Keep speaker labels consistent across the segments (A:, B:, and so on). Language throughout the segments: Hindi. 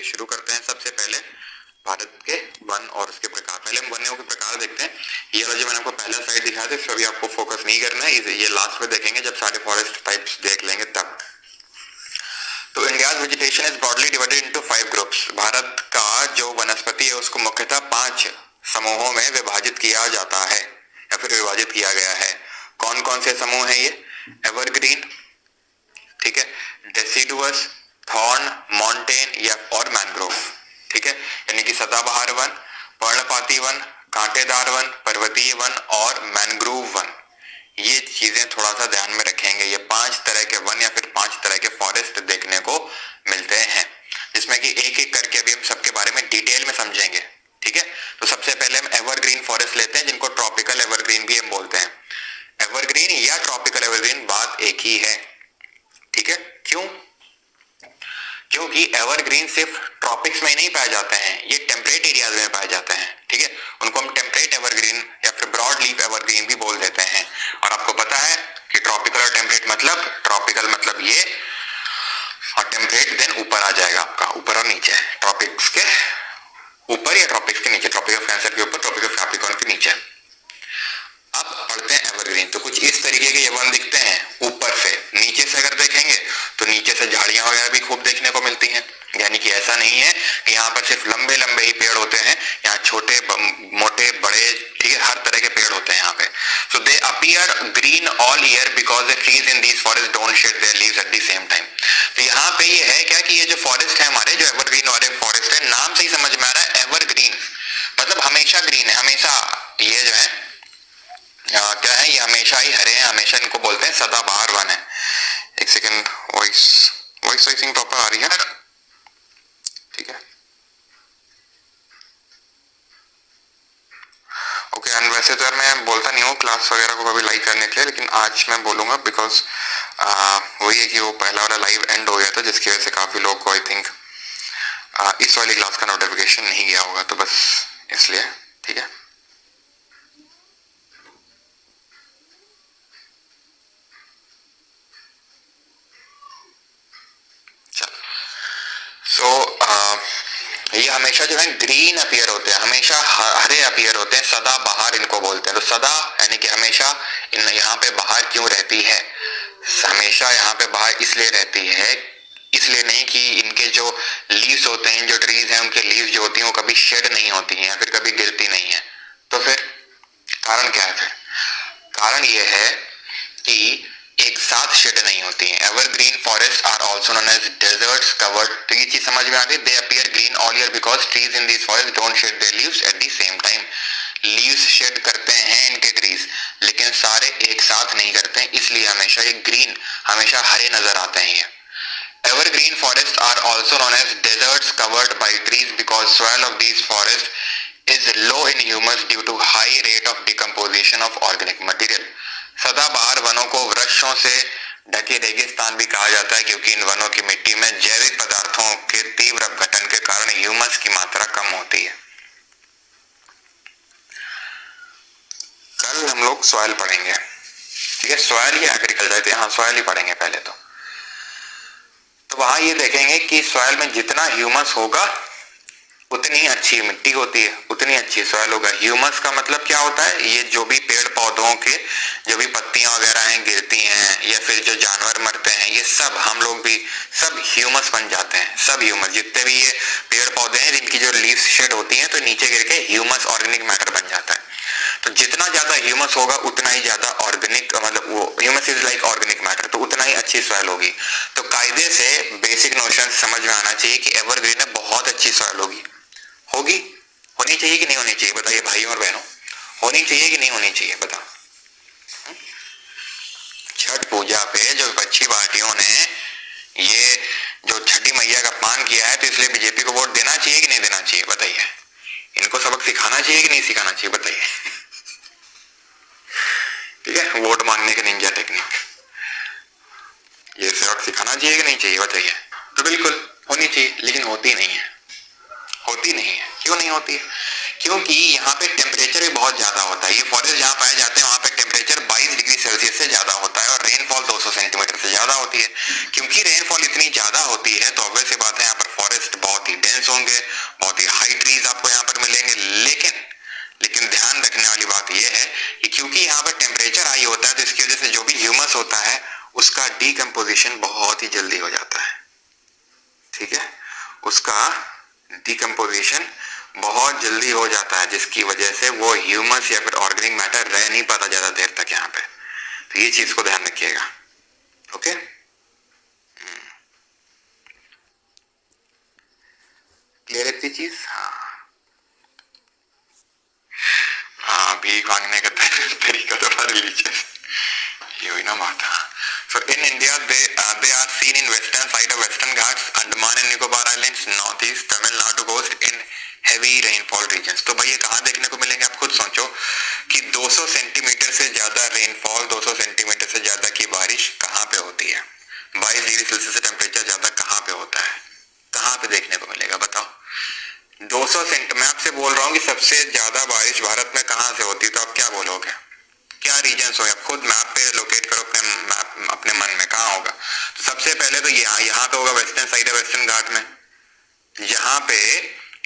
A: शुरू करते हैं सबसे पहले भारत के वन और उसके प्रकार। पहले हम वन्यों के प्रकार देखते हैं। ये वाला जो मैंने आपको पहला स्लाइड दिखाया था इस पर अभी आपको फोकस नहीं करना है, ये लास्ट में देखेंगे जब सारे फॉरेस्ट टाइप्स देख लेंगे तब। तो India's vegetation is broadly divided into 5 groups. Bharat का जो वनस्पति है उसको मुख्यतः 5 समूहों में विभाजित किया जाता है या फिर विभाजित किया गया है। कौन कौन से समूह है ये? एवरग्रीन, ठीक है, डेसिडुअस, थॉर्न, माउंटेन या और मैंग्रोव, ठीक है, यानी कि सदाबहार वन, पर्णपाती वन, कांटेदार वन, पर्वतीय वन और मैंग्रोव वन। ये चीजें थोड़ा सा ध्यान में रखेंगे। ये 5 तरह के वन या फिर 5 तरह के फॉरेस्ट देखने को मिलते हैं, जिसमें कि एक एक करके अभी हम सबके बारे में डिटेल में समझेंगे, ठीक है। तो सबसे पहले हम एवरग्रीन फॉरेस्ट लेते हैं, जिनको ट्रॉपिकल एवरग्रीन भी हम बोलते हैं। एवरग्रीन या ट्रॉपिकल एवरग्रीन बात एक ही है, ठीक है। क्यों? क्योंकि एवरग्रीन सिर्फ ट्रॉपिक्स में ही नहीं पाए जाते हैं, ये टेम्परेट एरियाज में पाए जाते हैं, ठीक है। उनको हम टेम्परेट एवरग्रीन या फिर ब्रॉड लीफ एवरग्रीन भी बोल देते हैं। और आपको पता है कि ट्रॉपिकल और टेम्परेट मतलब, ट्रॉपिकल मतलब ये और टेम्परेट देन ऊपर आ जाएगा आपका, ऊपर और नीचे, ट्रॉपिक्स के ऊपर या ट्रॉपिक्स के नीचे, ट्रॉपिक ऑफ कैंसर के ऊपर, ट्रॉपिक ऑफ कैप्रिकॉर्न के नीचे। अब पढ़ते हैं एवरग्रीन। तो कुछ इस तरीके के ये वन दिखते हैं ऊपर से। नीचे से अगर देखेंगे तो नीचे से झाड़ियां वगैरह भी खूब देखने को मिलती हैं, यानी कि ऐसा नहीं है कि यहाँ पर सिर्फ लंबे लंबे ही पेड़ होते हैं, यहाँ छोटे मोटे बड़े, ठीक है, हर तरह के पेड़ होते हैं यहाँ पे। So they appear green all year because the trees in these forest don't shed their leaves at the same time. तो यहाँ पे ये है क्या कि ये जो फॉरेस्ट है हमारे, जो एवरग्रीन वाले फॉरेस्ट है, नाम से ही समझ में आ रहा है एवरग्रीन मतलब हमेशा ग्रीन है, हमेशा ये जो है क्या है, ये हमेशा ही हरे हैं, हमेशा इनको बोलते हैं सदाबहार वन है। एक सेकेंड, वॉइस वाइसिंग प्रॉपर आ रही है, ठीक है, ओके। एंड वैसे तो यार मैं बोलता नहीं हूँ क्लास वगैरह को कभी लाइव करने के लिए, लेकिन आज मैं बोलूंगा बिकॉज वही है कि वो पहला वाला लाइव एंड हो गया था, जिसकी वजह से काफी लोग को आई थिंक इस वाली क्लास का नोटिफिकेशन नहीं गया होगा, तो बस इसलिए, ठीक है। ये हमेशा जो है ग्रीन अपीयर होते हैं, हमेशा हरे अपीयर होते हैं, सदा बहार इनको बोलते हैं। तो सदा यानी कि हमेशा यहाँ पे बहार क्यों रहती है? हमेशा यहाँ पे बहार इसलिए रहती है, इसलिए नहीं कि इनके जो लीव्स होते हैं, जो ट्रीज हैं, उनके लीव्स जो होती हैं वो कभी शेड नहीं होती हैं या फिर कभी गिरती नहीं है। तो फिर कारण क्या है? फिर कारण ये है कि एक साथ शेड नहीं होती हैं। Evergreen forest are also known as deserts covered. तो ये चीज समझ में आ गई। They appear green all year because trees in this forest don't shed their leaves at the same time. Leaves shed करते हैं इनके ट्रीज, लेकिन सारे एक साथ नहीं करते हैं, इसलिए हमेशा ये ग्रीन, हमेशा हरे नजर आते हैं। ये evergreen forests are also known as deserts covered by trees because soil of these forests is low in humus due to high rate of decomposition of organic material. सदाबहार वनों को वृक्षों से ढके रेगिस्तान भी कहा जाता है, क्योंकि इन वनों की मिट्टी में जैविक पदार्थों के तीव्र अपघटन के कारण ह्यूमस की मात्रा कम होती है। कल हम लोग सॉइल पढ़ेंगे, ठीक है, सॉइल या एग्रीकल्चर, हाँ सॉइल ही पढ़ेंगे पहले तो वहां ये देखेंगे कि सॉइल में जितना ह्यूमस होगा उतनी अच्छी मिट्टी होती है, उतनी अच्छी सॉइल होगा। ह्यूमस का मतलब क्या होता है? ये जो भी पेड़ पौधों के जो भी पत्तियां वगैरह हैं गिरती हैं या फिर जो जानवर मरते हैं, ये सब हम लोग भी सब ह्यूमस बन जाते हैं। सब ह्यूमस, जितने भी ये पेड़ पौधे हैं जिनकी जो लीव्स शेड होती हैं, तो नीचे गिर के ह्यूमस ऑर्गेनिक मैटर बन जाता है। तो जितना ज्यादा ह्यूमस होगा उतना ही ज्यादा ऑर्गेनिक, मतलब वो humus is like organic matter, तो उतना ही अच्छी सॉइल होगी। तो कायदे से बेसिक नोशन समझ में आना चाहिए कि एवरग्रीन में बहुत अच्छी सॉइल होगी, होनी चाहिए कि नहीं होनी चाहिए? बताइए भाइयों और बहनों, होनी चाहिए कि नहीं होनी चाहिए? बताओ। छठ पूजा पे जो विपक्षी पार्टियों ने ये जो छठी मैया का अपमान किया है, तो इसलिए बीजेपी को वोट देना चाहिए कि नहीं देना चाहिए? बताइए। इनको सबक सिखाना चाहिए कि नहीं सिखाना चाहिए? बताइए। ठीक है, वोट मांगने के निंजा टेक्निक, ये सबक सिखाना चाहिए कि नहीं चाहिए? बताइए। तो बिल्कुल होनी चाहिए, लेकिन होती नहीं है। होती नहीं है। क्यों नहीं होती है? क्योंकि यहाँ पे टेम्परेचर भी बहुत ज्यादा होता है। ये फॉरेस्ट जहाँ पाए जाते हैं वहाँ पे टेम्परेचर 22 डिग्री सेल्सियस से ज्यादा होता है और रेनफॉल 200 सेंटीमीटर से ज्यादा होती है। क्योंकि रेनफॉल इतनी ज्यादा होती है तो ऑब्वियस सी बात है यहाँ पर फॉरेस्ट बहुत ही डेंस होंगे, बहुत ही हाई ट्रीज आपको यहाँ पर मिलेंगे। लेकिन ध्यान रखने वाली बात यह है कि क्योंकि यहाँ पर टेम्परेचर हाई होता है तो इसकी वजह से जो भी ह्यूमस होता है उसका डिकम्पोजिशन बहुत ही जल्दी हो जाता है, ठीक है, उसका डिकम्पोजिशन बहुत जल्दी हो जाता है, जिसकी वजह से वो ह्यूमस या फिर ऑर्गेनिक मैटर रह नहीं पाता ज्यादा देर तक यहाँ पे। तो ये चीज को ध्यान रखिएगा, ओके। क्लियर है इतनी चीज? हाँ, भीख मांगने का तरीका तो हर रिलीजियस, ये हुई ना बात। So in India they are seen in western side of Western Ghats, Andaman and Nicobar Islands, northeast Tamil Nadu coast in heavy rainfall regions। तो भाई ये कहाँ देखने को मिलेंगे? आप खुद सोचो कि 200 सेंटीमीटर से ज्यादा रेनफॉल, 200 सेंटीमीटर से ज्यादा की बारिश कहाँ पे होती है? 22 डिग्री सेल्सियस से टेम्परेचर ज्यादा कहाँ पे होता है? कहाँ पे देखने को मिलेगा बताओ? 200 सेंट, मैं आपसे बोल रहा हूँ कि सबसे ज्यादा बारिश भारत में कहाँ से होती है, तो आप क्या बोलोगे? क्या रीजन्स हो? आप खुद मैप पे लोकेट करो अपने मन में, कहाँ होगा? तो सबसे पहले तो यहाँ पे होगा, वेस्टर्न साइड है वेस्टर्न घाट में, यहाँ पे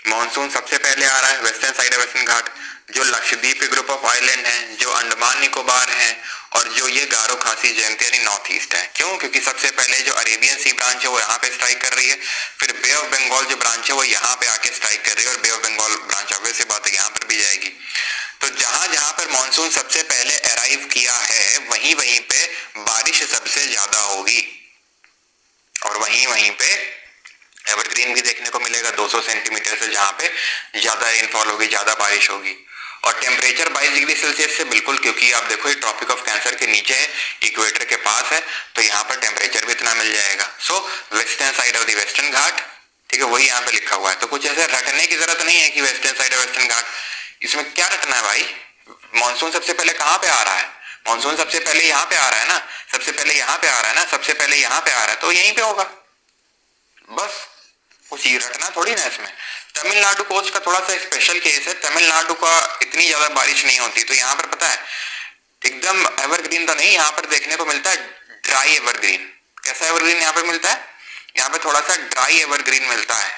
A: मॉनसून सबसे पहले आ रहा है। वेस्टर्न साइड है वेस्टर्न घाट, जो लक्षद्वीप ग्रुप ऑफ आइलैंड है, जो अंडमान निकोबार है, और जो ये गारो खासी जयंती यानी नॉर्थ ईस्ट है। क्यों? क्योंकि सबसे पहले जो अरेबियन सी ब्रांच है वो यहाँ पे स्ट्राइक कर रही है, फिर बे ऑफ बंगाल जो ब्रांच है वो यहाँ पे आके स्ट्राइक कर रही है, और बे ऑफ बंगाल ब्रांच ऑब्वियस सी बात है यहाँ पर भी जाएगी। तो जहां पर मानसून सबसे पहले अराइव किया है वहीं पे बारिश सबसे ज्यादा होगी, और वहीं पे एवरग्रीन भी देखने को मिलेगा 200 सेंटीमीटर से, जहां पे ज्यादा रेनफॉल होगी, ज्यादा बारिश होगी। और टेम्परेचर 22 डिग्री सेल्सियस से बिल्कुल, क्योंकि आप देखो ये ट्रॉपिक ऑफ कैंसर के नीचे है, इक्वेटर के पास है, तो यहाँ पर टेम्परेचर भी इतना मिल जाएगा। So western side of the Western Ghat, ठीक है, वही यहाँ पे लिखा हुआ है। तो कुछ ऐसे रटने की जरूरत नहीं है कि वेस्टर्न साइड ऑफ वेस्टर्न घाट, इसमें क्या रखना है भाई? मानसून सबसे पहले कहाँ पे आ रहा है? मानसून सबसे पहले यहाँ पे आ रहा है ना, सबसे पहले यहाँ पे आ रहा है ना, सबसे पहले यहाँ पे आ रहा है, तो यहीं पे होगा बस। कुछ ये रटना थोड़ी ना इसमें। तमिलनाडु कोस्ट का थोड़ा सा स्पेशल केस है, तमिलनाडु का इतनी ज्यादा बारिश नहीं होती, तो यहाँ पर पता है एकदम एवरग्रीन तो नहीं, यहाँ पर देखने को मिलता है ड्राई एवरग्रीन। कैसा एवरग्रीन यहाँ पे मिलता है? यहाँ पे थोड़ा सा ड्राई एवरग्रीन मिलता है,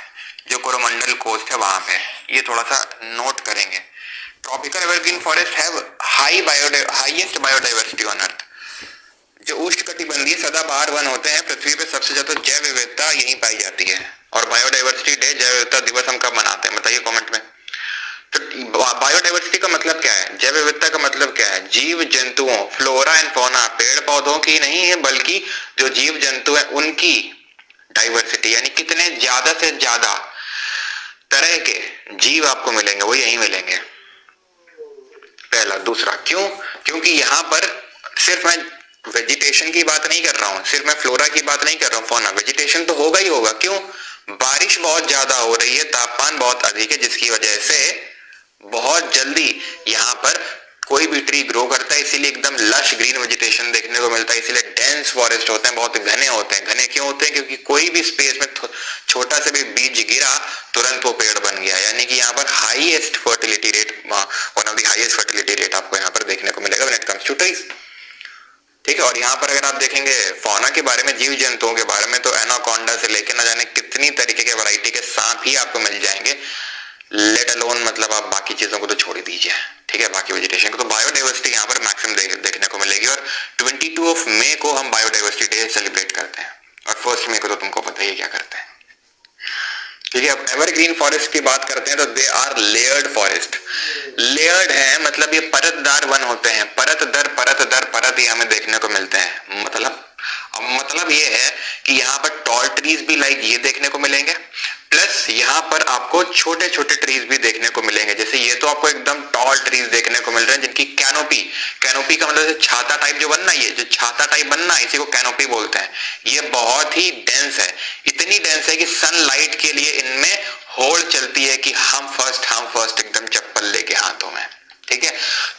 A: जो कोरोमंडल कोस्ट है वहां पे, ये थोड़ा सा नोट करेंगे। Tropical evergreen forest have highest biodiversity on earth. जो उष्णकटिबंधीय सदाबहार वन होते हैं पृथ्वी पे, सबसे ज्यादा जैव विविधता यहीं पाई जाती है। और बायोडाइवर्सिटी डे, जैव विविधता दिवस हम कब मनाते हैं बताइए कमेंट में। तो बायोडाइवर्सिटी का मतलब क्या है? जैव विविधता का मतलब क्या है? जीव जंतुओं, फ्लोरा एंड फौना, पेड़ पौधों की नहीं है, बल्कि जो जीव जंतु है उनकी डाइवर्सिटी, यानी कितने ज्यादा से ज्यादा तरह के जीव आपको मिलेंगे वो यहीं मिलेंगे। पहला। दूसरा, क्यों? क्योंकि यहाँ पर सिर्फ मैं वेजिटेशन की बात नहीं कर रहा हूँ, सिर्फ मैं फ्लोरा की बात नहीं कर रहा हूँ, फौना, वेजिटेशन तो होगा ही होगा। क्यों? बारिश बहुत ज्यादा हो रही है, तापमान बहुत अधिक है, जिसकी वजह से बहुत जल्दी यहाँ पर कोई भी ट्री ग्रो करता है, इसीलिए एकदम लश ग्रीन वेजिटेशन देखने को मिलता है, इसीलिए डेंस फॉरेस्ट होते हैं, बहुत घने होते हैं। घने क्यों होते हैं? क्योंकि कोई भी स्पेस में छोटा सा भी बीज गिरा तुरंत वो पेड़ बन गया, यानी कि यहाँ पर highest fertility rate, one of the highest fertility rate आपको यहाँ पर देखने को मिलेगा when it comes to trees. ठीक है। और यहाँ पर अगर आप देखेंगे फौना के बारे में, जीव जंतुओं के बारे में, तो एनाकोंडा से लेकर न जाने कितनी तरीके के वैरायटी के सांप ही आपको मिल जाएंगे, लेट अलोन, मतलब आप बाकी चीजों को तो छोड़ ही दीजिए, ठीक है, बाकी वेजिटेशन को। तो बायोडाइवर्सिटी यहाँ पर मैक्सिमम देखने को मिलेगी। और 22 मई को हम बायोडाइवर्सिटी डे सेलिब्रेट करते हैं, और 1 मई को तो तुमको पता ही क्या करते हैं, ठीक है। अब एवरग्रीन फॉरेस्ट की बात करते हैं तो they are layered forest. Layered है मतलब ये परतदार वन होते हैं, परत दर परत ही हमें देखने को मिलते हैं। मतलब ये है कि यहाँ पर टॉल ट्रीज भी लाइक ये देखने को मिलेंगे, प्लस यहाँ पर आपको छोटे छोटे ट्रीज भी देखने को मिलेंगे। जैसे ये तो आपको एकदम टॉल ट्रीज देखने को मिल रहे हैं जिनकी कैनोपी का मतलब छाता टाइप जो बनना, ये जो छाता टाइप बनना इसी को कैनोपी बोलते हैं। ये बहुत ही डेंस है, इतनी डेंस है कि सनलाइट के लिए इनमें होड़ चलती है कि हम फर्स्ट एकदम चप्पल लेके हाथों में, ठीक है।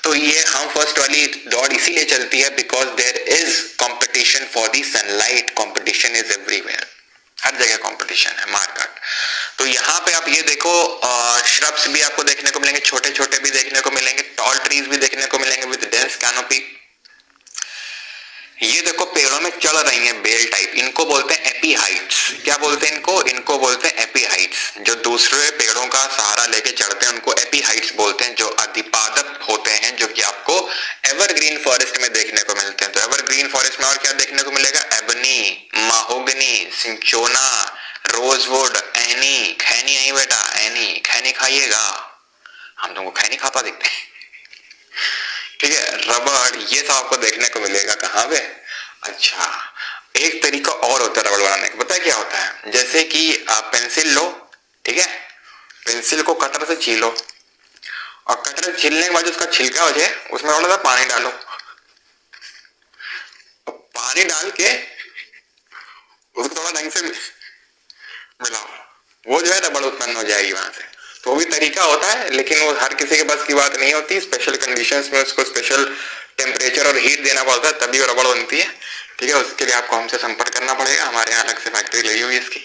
A: तो ये हम फर्स्ट वाली दौड़ इसीलिए चलती है because there is competition for the sunlight, competition is everywhere, हर जगह कंपटीशन है, मार्केट। तो यहाँ पे आप ये देखो श्रब्स भी आपको देखने को मिलेंगे, छोटे छोटे भी देखने को मिलेंगे, टॉल ट्रीज भी देखने को मिलेंगे विद डेंस कैनोपी। ये देखो पेड़ों में चढ़ रही हैं बेल टाइप, इनको बोलते हैं एपीहाइट्स। क्या बोलते हैं इनको? इनको बोलते हैं एपीहाइट्स। जो दूसरे पेड़ों का सहारा लेके चढ़ते हैं उनको एपीहाइट्स बोलते हैं, जो अधिपादप होते हैं, जो कि आपको एवरग्रीन फॉरेस्ट में देखने को मिलते हैं। तो एवरग्रीन फॉरेस्ट में और क्या देखने को मिलेगा? एबनी, माहोगनी, सिंचोना, रोजवुड, एनी। खैनी नहीं बेटा, एनी। खैनी खाइएगा, हम तुमको खैनी खाता देखते हैं, ठीक है। रबड़, ये सब आपको देखने को मिलेगा कहाँ पे? अच्छा, एक तरीका और होता है रबड़ बनाने का, पता है क्या होता है? जैसे कि आप पेंसिल लो, ठीक है, पेंसिल को कटर से छीलो और कटर से छीलने के बाद उसका छिलका हो जाए उसमें थोड़ा सा पानी डालो, और पानी डाल के उसको थोड़ा ढंग से मिलाओ, वो जो है रबड़ उत्पन्न हो जाएगी वहां से। तो वो भी तरीका होता है, लेकिन वो हर किसी के बस की बात नहीं होती। स्पेशल कंडीशंस में उसको स्पेशल टेम्परेचर और हीट देना पड़ता है, तभी वो रबड़ बनती है, ठीक है। उसके लिए आपको हमसे संपर्क करना पड़ेगा, हमारे यहाँ अलग से फैक्ट्री लगी हुई है इसकी।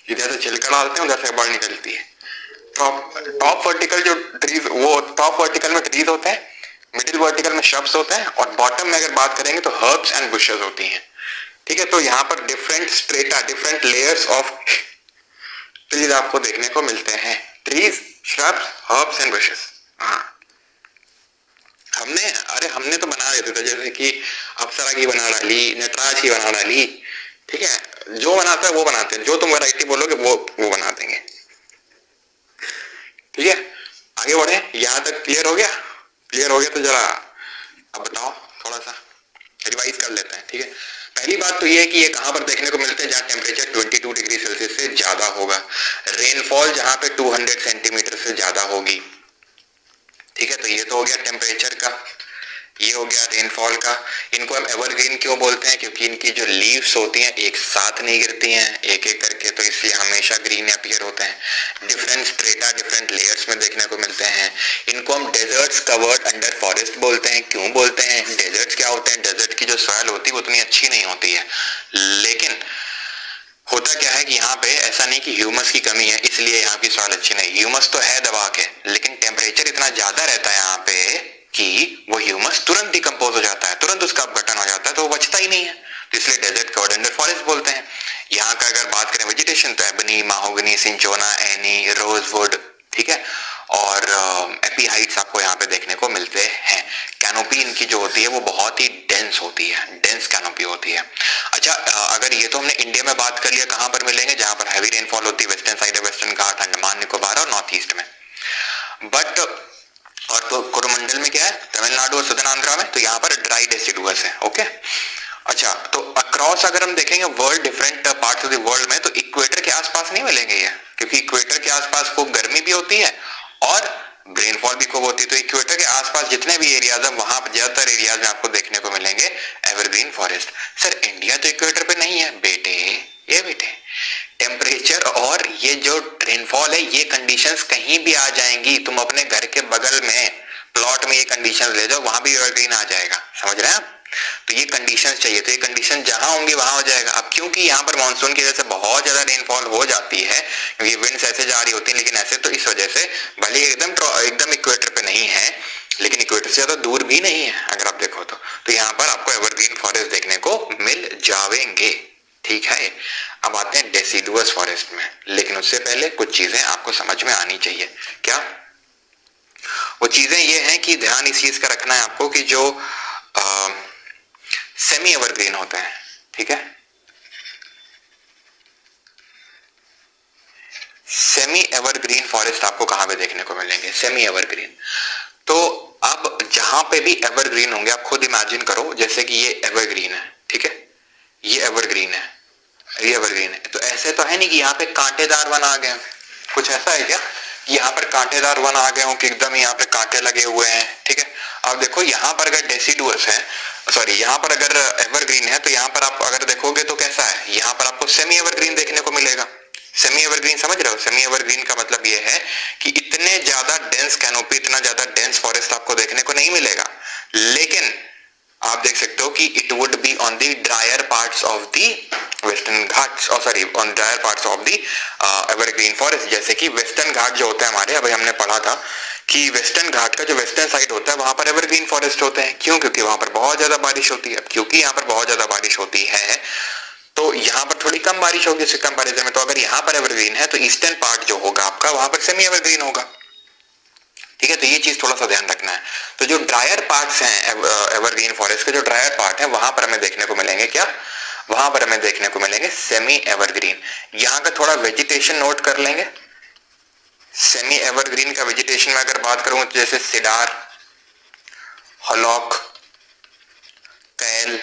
A: इधर से छिलका डालते हैं, उधर से रबड़ निकलती है। टॉप वर्टिकल जो ट्रीज, वो टॉप वर्टिकल में ट्रीज होते हैं, मिडिल वर्टिकल में श्रब्स होते हैं, और बॉटम में अगर बात करेंगे तो हर्ब्स एंड बुशेस होती हैं, ठीक है। तो यहाँ पर different strata, different layers of trees आपको देखने को मिलते हैं। Trees, shrubs, herbs and bushes. हाँ, हमने तो बना देते थे, जैसे कि अप्सरा की बना डाली, नटराज की बना डाली, ठीक है। जो बनाता है वो बनाते हैं, जो तुम वैरायटी बोलोगे वो बना देंगे, ठीक है। आगे बढ़े, यहां तक क्लियर हो गया? क्लियर हो गया तो जरा अब बताओ, थोड़ा सा रिवाइज कर लेते हैं, ठीक है। पहली बात तो ये है कि ये कहां पर देखने को मिलते हैं? जहां टेम्परेचर 22 डिग्री सेल्सियस से ज्यादा होगा, रेनफॉल जहां पे 200 सेंटीमीटर से ज्यादा होगी, ठीक है। तो ये तो हो गया टेम्परेचर का, ये हो गया रेनफॉल का। इनको हम एवरग्रीन क्यों बोलते हैं? क्योंकि इनकी जो लीव्स होती हैं एक साथ नहीं गिरती हैं, एक एक करके, तो इसलिए हमेशा ग्रीन अपीयर होते हैं। डिफरेंट स्ट्रेटा, डिफरेंट लेयर्स में देखने को मिलते हैं। इनको हम डेजर्ट्स कवर्ड अंडर फॉरेस्ट बोलते हैं। क्यों बोलते हैं? डेजर्ट्स क्या होते हैं? डेजर्ट की जो सॉइल होती है वो उतनी अच्छी नहीं होती है, लेकिन होता क्या है कि यहाँ पे ऐसा नहीं कि ह्यूमस की कमी है इसलिए यहाँ की सॉइल अच्छी नहीं, ह्यूमस तो है दबा के, लेकिन टेम्परेचर इतना ज्यादा रहता है यहाँ पे कि वो ह्यूमस तुरंत डिकम्पोज हो जाता है, तुरंत उसका अपघटन हो जाता है, तो वो बचता ही नहीं है। तो इसलिए डेजर्ट कवर्ड अंडर फॉरेस्ट बोलते हैं। यहाँ का अगर बात करें वेजिटेशन, तो एबनी, माहोगनी, सिंचोना, एनी, रोजवुड, ठीक है, और एपीहाइट्स आपको यहाँ पे देखने को मिलते हैं। कैनोपी इनकी जो होती है वो बहुत ही डेंस होती है, डेंस कैनोपी होती है। अच्छा, अगर ये तो हमने इंडिया में बात कर लिया, कहाँ पर मिलेंगे? जहां पर हैवी रेनफॉल होती है, वेस्टर्न साइड है, वेस्टर्न घाट, अंडमान निकोबार और नॉर्थ ईस्ट में। बट और तो कोरोमंडल में क्या है? तमिलनाडु और सदर्न आंध्रा में, तो यहाँ पर ड्राई डेसिडुअस है, ओके। अच्छा, तो अक्रॉस अगर हम देखेंगे world, different parts of the world में, तो इक्वेटर के आसपास नहीं मिलेंगे ये, क्योंकि इक्वेटर के आसपास खूब गर्मी भी होती है और रेनफॉल भी खूब होती है। तो इक्वेटर के आसपास जितने भी एरियाज हैं वहां ज्यादातर एरियाज में आपको देखने को मिलेंगे एवरग्रीन फॉरेस्ट। सर इंडिया तो इक्वेटर पे नहीं है बेटे, ये बेटे टेम्परेचर और ये जो रेनफॉल है, ये कंडीशंस कहीं भी आ जाएंगी। तुम अपने घर के बगल में प्लॉट में ये कंडीशंस ले जाओ, वहां भी एवरग्रीन आ जाएगा, समझ रहे हैं आप? तो ये कंडीशंस चाहिए, तो ये कंडीशन जहां होंगी वहां हो जाएगा। अब क्योंकि यहाँ पर मानसून की वजह से बहुत ज्यादा रेनफॉल हो जाती है, क्योंकि विंड्स ऐसे जा रही होती है, लेकिन ऐसे तो इस वजह से भले एकदम इक्वेटर पे नहीं है, लेकिन इक्वेटर से ज्यादा दूर भी नहीं है अगर आप देखो तो यहाँ पर आपको एवरग्रीन फॉरेस्ट देखने को मिल जाएंगे, ठीक है। अब आते हैं डेसिडुअस फॉरेस्ट में, लेकिन उससे पहले कुछ चीजें आपको समझ में आनी चाहिए। क्या वो चीजें ये हैं कि ध्यान इस चीज का रखना है आपको कि जो सेमी एवरग्रीन होते हैं, ठीक है, सेमी एवरग्रीन फॉरेस्ट आपको कहां पे देखने को मिलेंगे? Semi evergreen. तो अब जहां पे भी एवरग्रीन होंगे, आप खुद इमेजिन करो जैसे कि ये एवरग्रीन है, ठीक है, ये एवरग्रीन है, ये एवरग्रीन है, तो ऐसे तो है नहीं कि यहाँ पे कांटेदार वन आ गए, कुछ ऐसा है क्या कि यहाँ पर कांटेदार वन आ गए हो कि एकदम यहाँ पे कांटे लगे हुए हैं, ठीक है। अब देखो यहाँ पर अगर डेसिडुअस है, सॉरी यहाँ पर अगर एवरग्रीन है, तो यहाँ पर आप अगर देखोगे तो कैसा है, यहाँ पर आपको सेमी एवरग्रीन देखने को मिलेगा। सेमी एवरग्रीन समझ रहे हो? सेमी एवरग्रीन का मतलब ये है कि इतने ज्यादा डेंस कैनोपी, इतना ज्यादा डेंस फॉरेस्ट आपको देखने को नहीं मिलेगा, लेकिन आप देख सकते हो कि it would be on the dryer parts of the western Ghats, sorry on dryer parts of the evergreen forest. जैसे कि वेस्टर्न घाट जो होता है हमारे, अभी हमने पढ़ा था कि वेस्टर्न घाट का जो वेस्टर्न साइड होता है वहां पर एवरग्रीन फॉरेस्ट होते हैं। क्यों? क्योंकि वहां पर बहुत ज्यादा बारिश होती है। क्योंकि यहाँ पर बहुत ज्यादा बारिश होती है तो यहाँ पर थोड़ी कम बारिश होगी इसके कंपैरिजन में। तो अगर यहाँ पर एवरग्रीन है तो ईस्टर्न पार्ट जो होगा आपका वहां पर सेमी एवरग्रीन होगा। ठीक है, तो ये चीज थोड़ा सा ध्यान रखना है। तो जो ड्रायर पार्ट्स हैं एवरग्रीन फॉरेस्ट के, जो ड्रायर पार्ट है वहां पर हमें देखने को मिलेंगे क्या? वहां पर हमें देखने को मिलेंगे सेमी एवरग्रीन। यहाँ का थोड़ा वेजिटेशन नोट कर लेंगे। सेमी एवरग्रीन का वेजिटेशन में अगर बात करूं तो जैसे सिडार, हॉलॉक, कैल,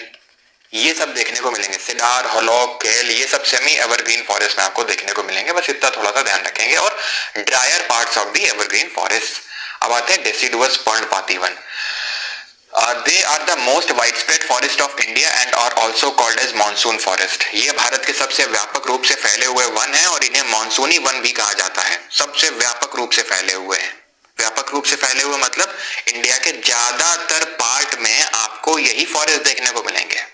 A: ये सब देखने को मिलेंगे। सिडार, हॉलॉक, कैल, ये सब सेमी एवरग्रीन फॉरेस्ट में आपको देखने को मिलेंगे। बस इतना थोड़ा सा ध्यान रखेंगे। और dryer parts of the evergreen forest. अब आते हैं डेसिडुअस पर्णपाती one. They are the most widespread forest of India and are also called as monsoon forest. ये भारत के सबसे व्यापक रूप से फैले हुए वन है और इन्हें मानसूनी वन भी कहा जाता है। सबसे व्यापक रूप से फैले हुए हैं। व्यापक रूप से फैले हुए मतलब इंडिया के ज्यादातर पार्ट में आपको यही फॉरेस्ट देखने को मिलेंगे।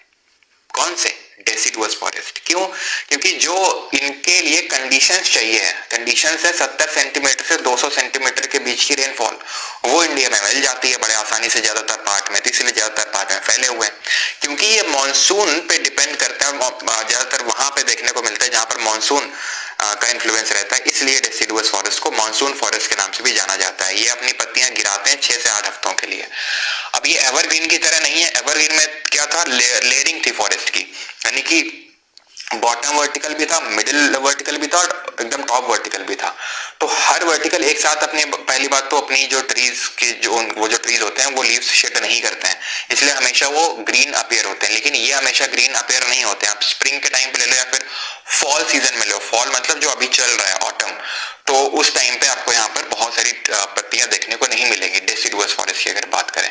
A: कौन से? Deciduous forest. क्यों? क्योंकि जो इनके लिए कंडीशंस चाहिए है, कंडीशंस है 70 सेंटीमीटर से 200 सेंटीमीटर के बीच की रेनफॉल, वो इंडिया में मिल जाती है बड़े आसानी से ज्यादातर पार्ट में। तो इसलिए ज्यादातर पार्ट में फैले हुए हैं। क्योंकि ये मानसून पे डिपेंड करता है, ज्यादातर वहां पे देखने को मिलता है जहां पर मानसून का इन्फ्लुएंस रहता है। इसलिए डेसिडुअस फॉरेस्ट को मानसून फॉरेस्ट के नाम से भी जाना जाता है। ये अपनी पत्तियां गिराते हैं 6 से 8 हफ्तों के लिए। अब ये एवरग्रीन की तरह नहीं है। एवरग्रीन में क्या था? लेयरिंग थी फॉरेस्ट की, यानी कि बॉटम वर्टिकल भी था, मिडिल वर्टिकल भी था और एकदम टॉप वर्टिकल भी था। तो हर वर्टिकल एक साथ अपने, पहली बात तो अपनी जो ट्रीज के वो जो ट्रीज होते हैं वो लीव्स शेड नहीं करते हैं, इसलिए हमेशा वो ग्रीन अपीयर होते हैं। लेकिन ये हमेशा ग्रीन अपीयर नहीं होते हैं। आप स्प्रिंग के टाइम पे ले लो या फिर फॉल सीजन में लो, फॉल मतलब जो अभी चल रहा है ऑटम, तो उस टाइम पे आपको यहाँ पर बहुत सारी पत्तियां देखने को नहीं मिलेंगी डेसिडुअस फॉरेस्ट की अगर बात करें।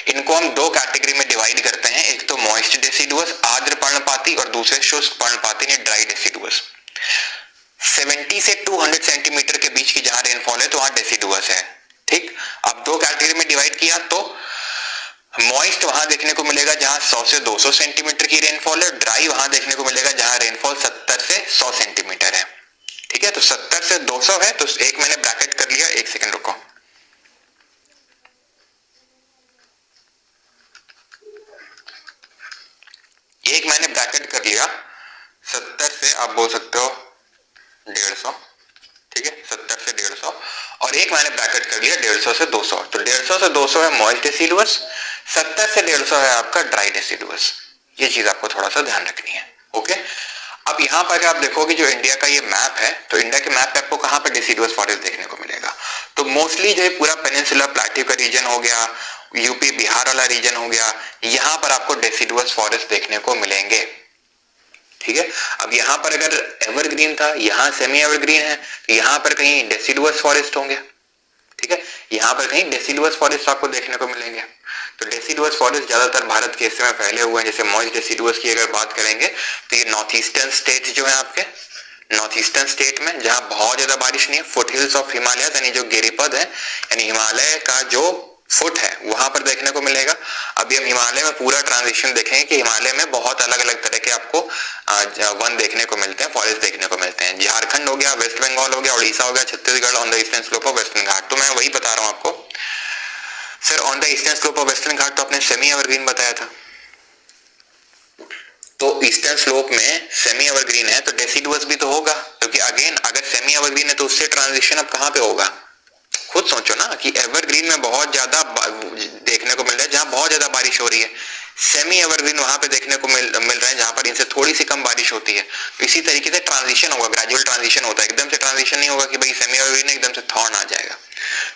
A: इनको हम 2 कैटेगरी में डिवाइड करते हैं, एक तो मॉइस्ट डेसिडुअस आर्द्र पर्णपाती और दूसरे शुष्क पर्णपाती ने ड्राई डेसिडुअस। 70 से 200 सेंटीमीटर के बीच की जहां रेनफॉल है तो वहां डेसिडुअस है। ठीक, अब 2 कैटेगरी में डिवाइड किया तो मॉइस्ट वहां देखने को मिलेगा जहां 100 से 200 सेंटीमीटर की रेनफॉल है, ड्राई वहां देखने को मिलेगा जहां रेनफॉल 70 से 100 सेंटीमीटर है। ठीक है, तो 70 से 200 है तो एक मैंने ब्रैकेट कर लिया। एक सेकंड रुको। एक मैंने ब्रैकेट कर लिया 70 से, आप बोल सकते हो 150। ठीक है, 70 से 150 और एक मैंने ब्रैकेट कर लिया 150 से 200। तो 150 से 200 है मॉइस्ट डेसिडुअस, 70 से 150 है आपका ड्राई डेसिडुअस। ये चीज आपको थोड़ा सा ध्यान रखनी है। ओके, अब यहाँ पर आप देखोगे जो इंडिया का ये मैप है, तो इंडिया के मैप पे आपको कहाँ पे डेसिडुअस फॉरेस्ट देखने को मिलेगा? तो मोस्टली जो है पूरा पेनिनसुला प्लेट्यू का रीजन हो गया, यूपी बिहार वाला रीजन हो गया, यहाँ पर आपको डेसिडुअस फॉरेस्ट देखने को मिलेंगे। ठीक है, अब यहाँ पर अगर एवरग्रीन था, यहाँ सेमी एवरग्रीन है, तो यहाँ पर कहीं डेसिडुअस फॉरेस्ट होंगे। ठीक है, यहाँ पर कहीं डेसिडुअस फॉरेस्ट आपको देखने को मिलेंगे। तो डेसिडुअस फॉरेस्ट ज्यादातर भारत के हिस्से में फैले हुए हैं। जैसे मॉइस्ट डेसिडुअस की अगर बात करेंगे तो ये नॉर्थ ईस्टर्न स्टेट जो है आपके, नॉर्थ ईस्टर्न स्टेट में जहां बहुत ज्यादा बारिश नहीं है, फुट हिल्स ऑफ हिमालय यानी जो गिरिपद है, यानी हिमालय का जो फुट है वहां पर देखने को मिलेगा। अभी हम हिमालय में पूरा ट्रांजिशन देखेंगे कि हिमालय में बहुत अलग अलग तरह के आपको वन देखने को मिलते हैं, फॉरेस्ट देखने को मिलते हैं। झारखंड हो गया, वेस्ट बंगाल हो गया, उड़ीसा हो गया, Chhattisgarh on the eastern slope of Western Ghat. तो मैं वही बता रहा हूँ आपको sir, on the eastern slope of Western Ghat तो आपने सेमी एवरग्रीन बताया था, तो ईस्टर्न स्लोप में सेमी एवरग्रीन है तो डेसिडुअस भी तो होगा। क्योंकि अगेन अगर सेमी एवरग्रीन है तो उससे ट्रांजिशन अब कहाँ पे होगा? खुद सोचो ना कि एवरग्रीन में बहुत ज्यादा देखने को मिल रहा है जहां बहुत ज्यादा बारिश हो रही है, सेमी एवरग्रीन वहां पे देखने को मिल रहा है जहां पर इनसे थोड़ी सी कम बारिश होती है। तो इसी तरीके से ट्रांजिशन होगा, ग्रेजुअल ट्रांजिशन होता है, एकदम से ट्रांजिशन नहीं होगा कि भाई सेमी एवरग्रीन एकदम से थॉर्न आ जाएगा।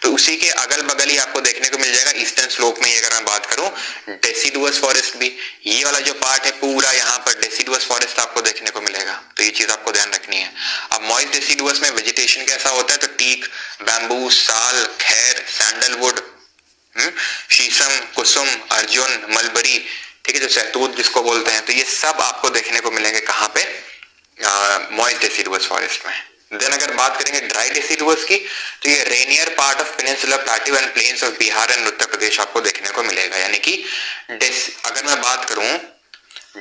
A: तो उसी के अगल बगल ही आपको देखने को मिल जाएगा ईस्टर्न स्लोप में। अगर मैं बात करूं डेसिडुअस फॉरेस्ट भी, ये वाला जो पार्ट है पूरा यहाँ पर डेसिडुअस फॉरेस्ट आपको देखने को मिलेगा। तो ये चीज आपको ध्यान रखनी है। अब मॉइस्ट डेसिडुअस में वेजिटेशन कैसा होता है? तो टीक, बैम्बू, साल, खैर, सैंडलवुड, शीशम, कुसुम, अर्जुन, मलबरी, ठीक है, जो सहतूत जिसको बोलते हैं, तो ये सब आपको देखने को मिलेंगे कहाँ पे? मॉइस्ट डेसिडुअस फॉरेस्ट में। देन अगर बात करेंगे ड्राई डेसिडुअस की, तो ये rainier part of peninsula plateau and plains of Bihar and Uttar Pradesh आपको देखने को मिलेगा। यानी कि अगर मैं बात करूं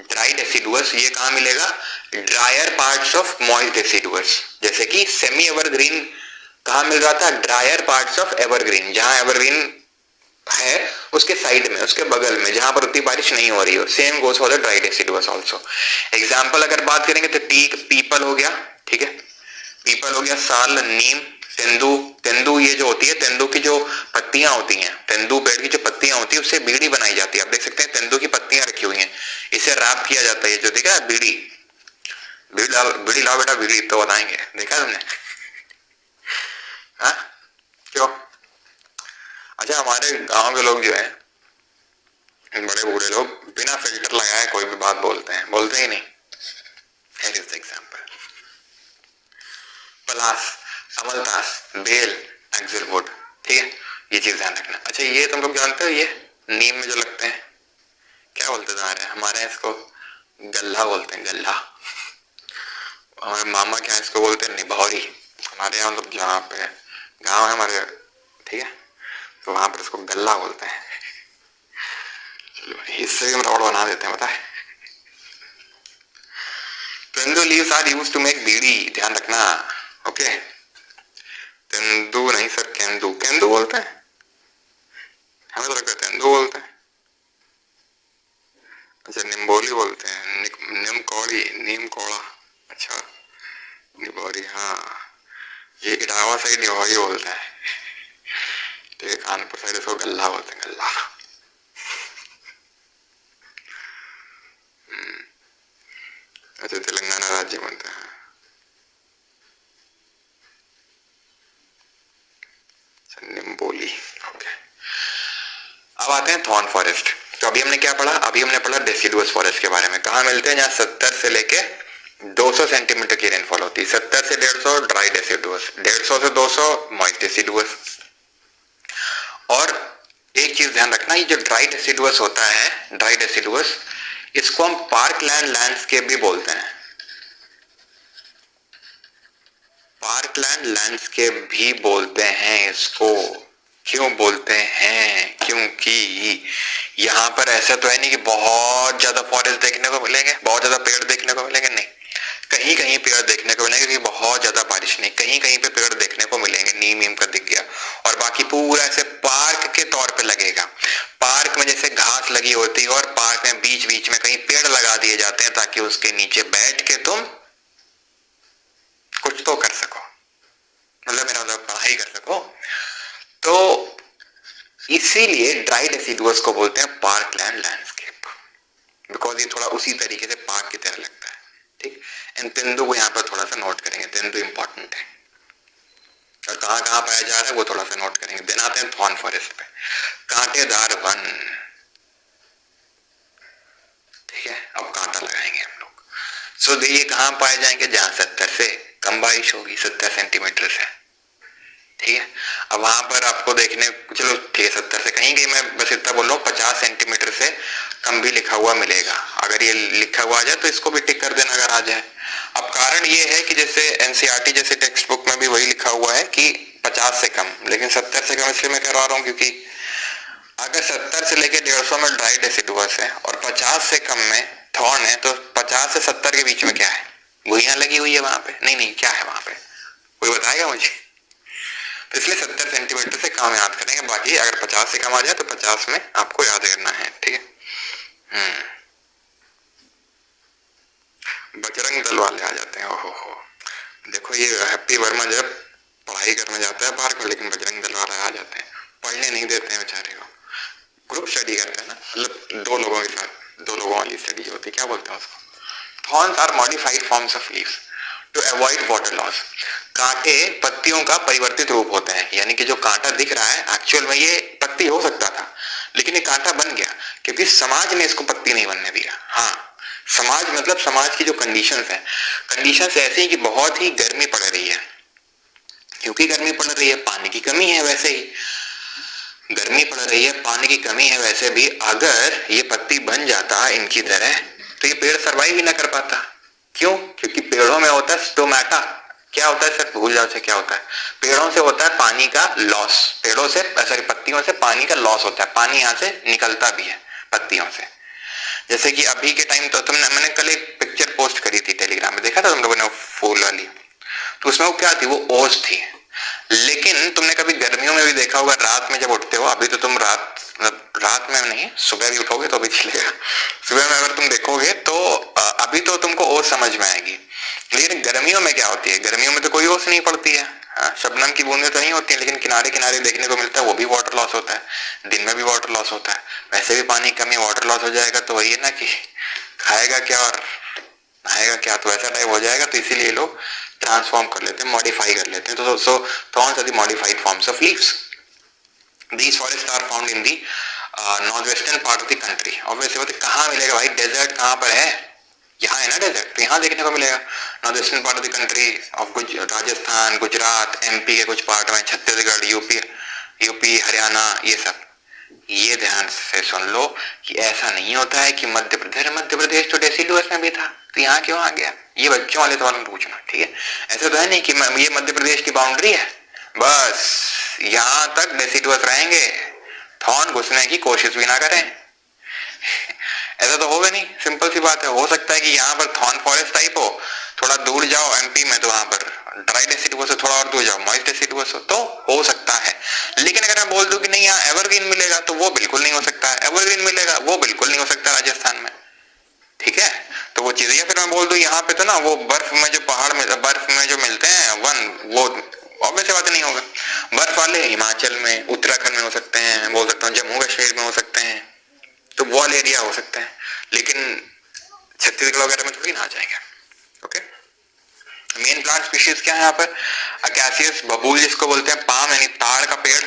A: ड्राई डेसिडुअस, ये कहाँ मिलेगा? Dryer parts of moist deciduous. जैसे कि सेमी एवरग्रीन कहाँ मिल रहा था? ड्रायर पार्ट्स ऑफ एवरग्रीन, जहां एवरग्रीन है उसके साइड में, उसके बगल में, जहां पर उतनी बारिश नहीं हो रही हो। Same goes for the dry deciduous also. Example अगर बात करेंगे तो टीक, पीपल हो गया, ठीक है, पीपल हो गया, साल, नीम, तेंदू। तेंदू ये जो होती है, तेंदू की जो पत्तियां होती हैं, तेंदू पेड़ की जो पत्तियां होती है उससे बीड़ी बनाई जाती है। आप देख सकते हैं तेंदू की पत्तियां रखी हुई हैं, इसे रैप किया जाता है। जो देखा है बीड़ी, बीड़ी लाओ बेटा बीड़ी, तो बताएंगे, देखा तुमने? हाँ क्यों? अच्छा, हमारे गांव के लोग जो है, बड़े बूढ़े लोग, बिना फिल्टर लगाए कोई भी बात बोलते हैं, बोलते ही नहीं। Here is the example. पलास, अमलतास, बेल, एक्सिलवुड, ठीक है, ये चीज ध्यान रखना। अच्छा, ये तुम लोग जानते हो, ये नीम में जो लगते हैं, क्या बोलते हैं तुम्हारे? हमारे यहाँ इसको गल्ला बोलते हैं, गल्ला। हमारे मामा क्या इसको बोलते हैं? निभौरी। हमारे यहाँ मतलब जहाँ पे गाँव है हमारे, ठीक है, तो वहां पर इसको गल्ला बोलते हैं। चलो, इससे हम रबड़ बना देते हैं, पता है। Tendu leaves are used to make bidi, ध्यान रखना, ओके। तेंदू नहीं सर, केंदू, केंदू बोलते हैं, हमें तो लगता है तेंदू बोलते हैं। अच्छा, निम्बोली बोलते हैं, निम कौड़ी, नीम कौड़ा, अच्छा, निबोरी, हाँ, ये इटावा साइड निबोरी बोलते हैं, ठीक है, कानपुर साइड इसको गल्ला बोलते हैं, गल्ला। अच्छा, तेलंगाना राज्य बनता है। निम्बोली, ओके। अब आते हैं थॉर्न फॉरेस्ट। तो अभी हमने क्या पढ़ा? अभी हमने पढ़ा डेसिडुअस फॉरेस्ट के बारे में। कहाँ मिलते हैं? जहाँ 70 से लेके 200 सेंटीमीटर की रेनफॉल होती है। 70 से 150 ड्राई डेसिडुअस, 150 से 200 मॉइस्ट डेसिडुअस। और एक चीज ध्यान रखना, ये जो ड्राई डेसिडुअस होता है, ड्राई डेसिडुअस, इसको हम पार्कलैंड लैंडस्केप भी बोलते हैं। पार्कलैंड लैंडस्केप भी बोलते हैं इसको। क्यों बोलते हैं? क्योंकि यहाँ पर ऐसा तो है नहीं कि बहुत ज्यादा फॉरेस्ट देखने को मिलेंगे, बहुत ज्यादा पेड़ देखने को मिलेंगे, नहीं। कहीं कहीं पेड़ देखने को मिलेंगे क्योंकि बहुत ज्यादा बारिश नहीं, कहीं कहीं पे पेड़ देखने को मिलेंगे, नीम नीम का दिख गया, और बाकी पूरा ऐसे पार्क के तौर पे लगेगा। पार्क में जैसे घास लगी होती है और पार्क में बीच बीच में कहीं पेड़ लगा दिए जाते हैं ताकि उसके नीचे बैठ के तुम कुछ तो कर सको, मतलब मेरा मतलब पढ़ाई कर सको। तो इसीलिए ड्राई डेसिडुअस को बोलते हैं पार्कलैंड लैंडस्केप, बिकॉज ये थोड़ा उसी तरीके से पार्क की तरह लगता है, ठीक। एंड तेंदू को यहाँ पर थोड़ा सा नोट करेंगे, तेंदू इंपॉर्टेंट है, और कहाँ कहाँ पाया जा रहा है वो थोड़ा सा नोट करेंगे। देन आते हैं थॉर्न फॉरेस्ट पे, कांटेदार वन, ठीक है। अब कांटा लगाएंगे हम लोग। सो ये कहाँ पाए जाएंगे? जहाँ 70 से कम बारिश होगी, 70 सेंटीमीटर से, ठीक है। अब वहां पर आपको देखने, चलो ठीक है, 70 से कहीं कहीं, मैं बस इतना बोल रहा हूँ, 50 सेंटीमीटर से कम भी लिखा हुआ मिलेगा। अगर ये लिखा हुआ आ जाए तो इसको भी टिक कर देना अगर आ जाए। अब कारण ये है कि जैसे एनसीईआरटी जैसे टेक्स्ट बुक में भी वही लिखा हुआ है कि 50 से कम, लेकिन 70 से कम इसलिए मैं करवा रहा हूँ क्योंकि अगर 70 से लेके 150 में ड्राई डेसिडुअस है और 50 से कम में थॉर्न है, तो 50 से 70 के बीच में क्या है? भुइयां लगी हुई है वहां पे? नहीं नहीं, क्या है वहां पे? कोई बताएगा मुझे? तो इसलिए 70 सेंटीमीटर से कम याद करेंगे, बाकी अगर 50 से कम आ जाए तो 50 में आपको याद करना है, ठीक है। बजरंग दल वाले आ जाते हैं, ओहो हो, देखो ये हैप्पी वर्मा जब पढ़ाई करने जाता है पार्क में, लेकिन बजरंग दल वाले आ जाते हैं, पढ़ने नहीं देते हैं बेचारे को। ग्रुप स्टडी करते हैं ना, मतलब 2 लोगों के साथ 2 लोगों वाली स्टडी होती है, क्या बोलते हैं उसको? Thorns are modified forms of leaves to avoid water loss. कांटे पत्तियों का परिवर्तित रूप होते हैं, यानी कि जो कांटा दिख रहा है एक्चुअल में ये पत्ती हो सकता था, लेकिन ये कांटा बन गया क्योंकि समाज ने इसको पत्ती नहीं बनने दिया। हाँ, समाज मतलब समाज की जो कंडीशंस हैं, कंडीशंस ऐसी हैं कि बहुत ही गर्मी पड़ रही है, क्योंकि गर्मी पड़ रही है, पानी की कमी है, वैसे ही गर्मी पड़ रही है, पानी की कमी है, वैसे भी अगर ये पत्ती बन जाता इनकी तरह तो ये पेड़ सर्वाइव ही ना कर पाता। क्यों? क्योंकि पेड़ों में होता है स्टोमेटा। क्या होता है सर? भूल जाओ से क्या होता है? पेड़ों से होता है पानी का लॉस, पेड़ों से सॉरी पत्तियों से पानी का लॉस होता है, पानी यहाँ से निकलता भी है पत्तियों से। जैसे कि अभी के टाइम तो मैंने कल एक पिक्चर पोस्ट करी थी टेलीग्राम में, देखा था तुम लोगों ने फूल वाली, तो उसमें वो क्या थी? वो ओस थी। लेकिन तुमने कभी गर्मियों में भी देखा होगा, रात में जब उठते हो, अभी तो तुम रात में नहीं, सुबह भी उठोगे तो भी चलेगा, सुबह में अगर तुम देखोगे तो अभी तो तुमको ओस समझ में आएगी, लेकिन गर्मियों में क्या होती है, गर्मियों में तो कोई ओस नहीं पड़ती है। शबनम की बूंदें तो नहीं होती है, लेकिन किनारे किनारे देखने को मिलता है, वो भी वाटर लॉस होता है, दिन में भी वाटर लॉस होता है। वैसे भी पानी कमी, वाटर लॉस हो जाएगा तो वही है ना कि खाएगा क्या और नहाएगा क्या, तो ऐसा टाइप हो जाएगा। तो इसीलिए लोग ट्रांसफॉर्म कर लेते हैं, मॉडिफाई कर लेते हैं। तो सो thorns are the modified forms of leaves. These forests are found in the northwestern part of the country. Obviously बात है, कहाँ मिलेगा भाई, डेजर्ट कहाँ पर है, यहाँ है ना डेजर्ट, तो यहाँ देखने को मिलेगा। North western part of the country of Rajasthan, Gujarat, MP के कुछ पार्ट में, छत्तीसगढ़, यूपी, हरियाणा, ये सब। ये ध्यान से सुन लो कि ऐसा नहीं होता है कि मध्य प्रदेश तो डेसिडुअस में भी था, तो यहाँ क्यों आ गया, ये बच्चों वाले सवाल पूछना, ठीक है। ऐसा तो है नहीं कि ये मध्य प्रदेश की बाउंड्री है, बस यहाँ तक डेसिडुअस रहेंगे, थॉर्न घुसने की कोशिश भी ना करें। ऐसा तो होगा नहीं, सिंपल सी बात है। हो सकता है कि यहाँ पर थॉर्न फॉरेस्ट टाइप हो, थोड़ा दूर जाओ एमपी में तो वहां पर ड्राई डेसिडुअस हो, थोड़ा और दूर जाओ मॉइस्ट डेसिडुअस हो सकता है। लेकिन अगर मैं बोल दूं कि नहीं यहाँ एवरग्रीन मिलेगा, तो वो बिल्कुल नहीं हो सकता है। एवरग्रीन मिलेगा, वो बिल्कुल नहीं हो सकता राजस्थान में, ठीक है। तो वो चीज, या फिर मैं बोल दूं यहाँ पे तो ना वो बर्फ में जो पहाड़ में बर्फ में जो मिलते हैं वो ऑब्वियस बात नहीं होगा। बर्फ वाले हिमाचल में, उत्तराखंड में हो सकते हैं, बोल सकता हूँ जम्मू कश्मीर में हो सकते हैं, तो वो वाले एरिया हो सकते हैं, लेकिन छत्तीसगढ़ वगैरह में थोड़ी ना आ जाएंगे। ओके, मेन प्लांट स्पीशीज क्या है यहाँ पर, अकैसियस बबूल जिसको बोलते हैं, पाम यानी ताड़ का पेड़,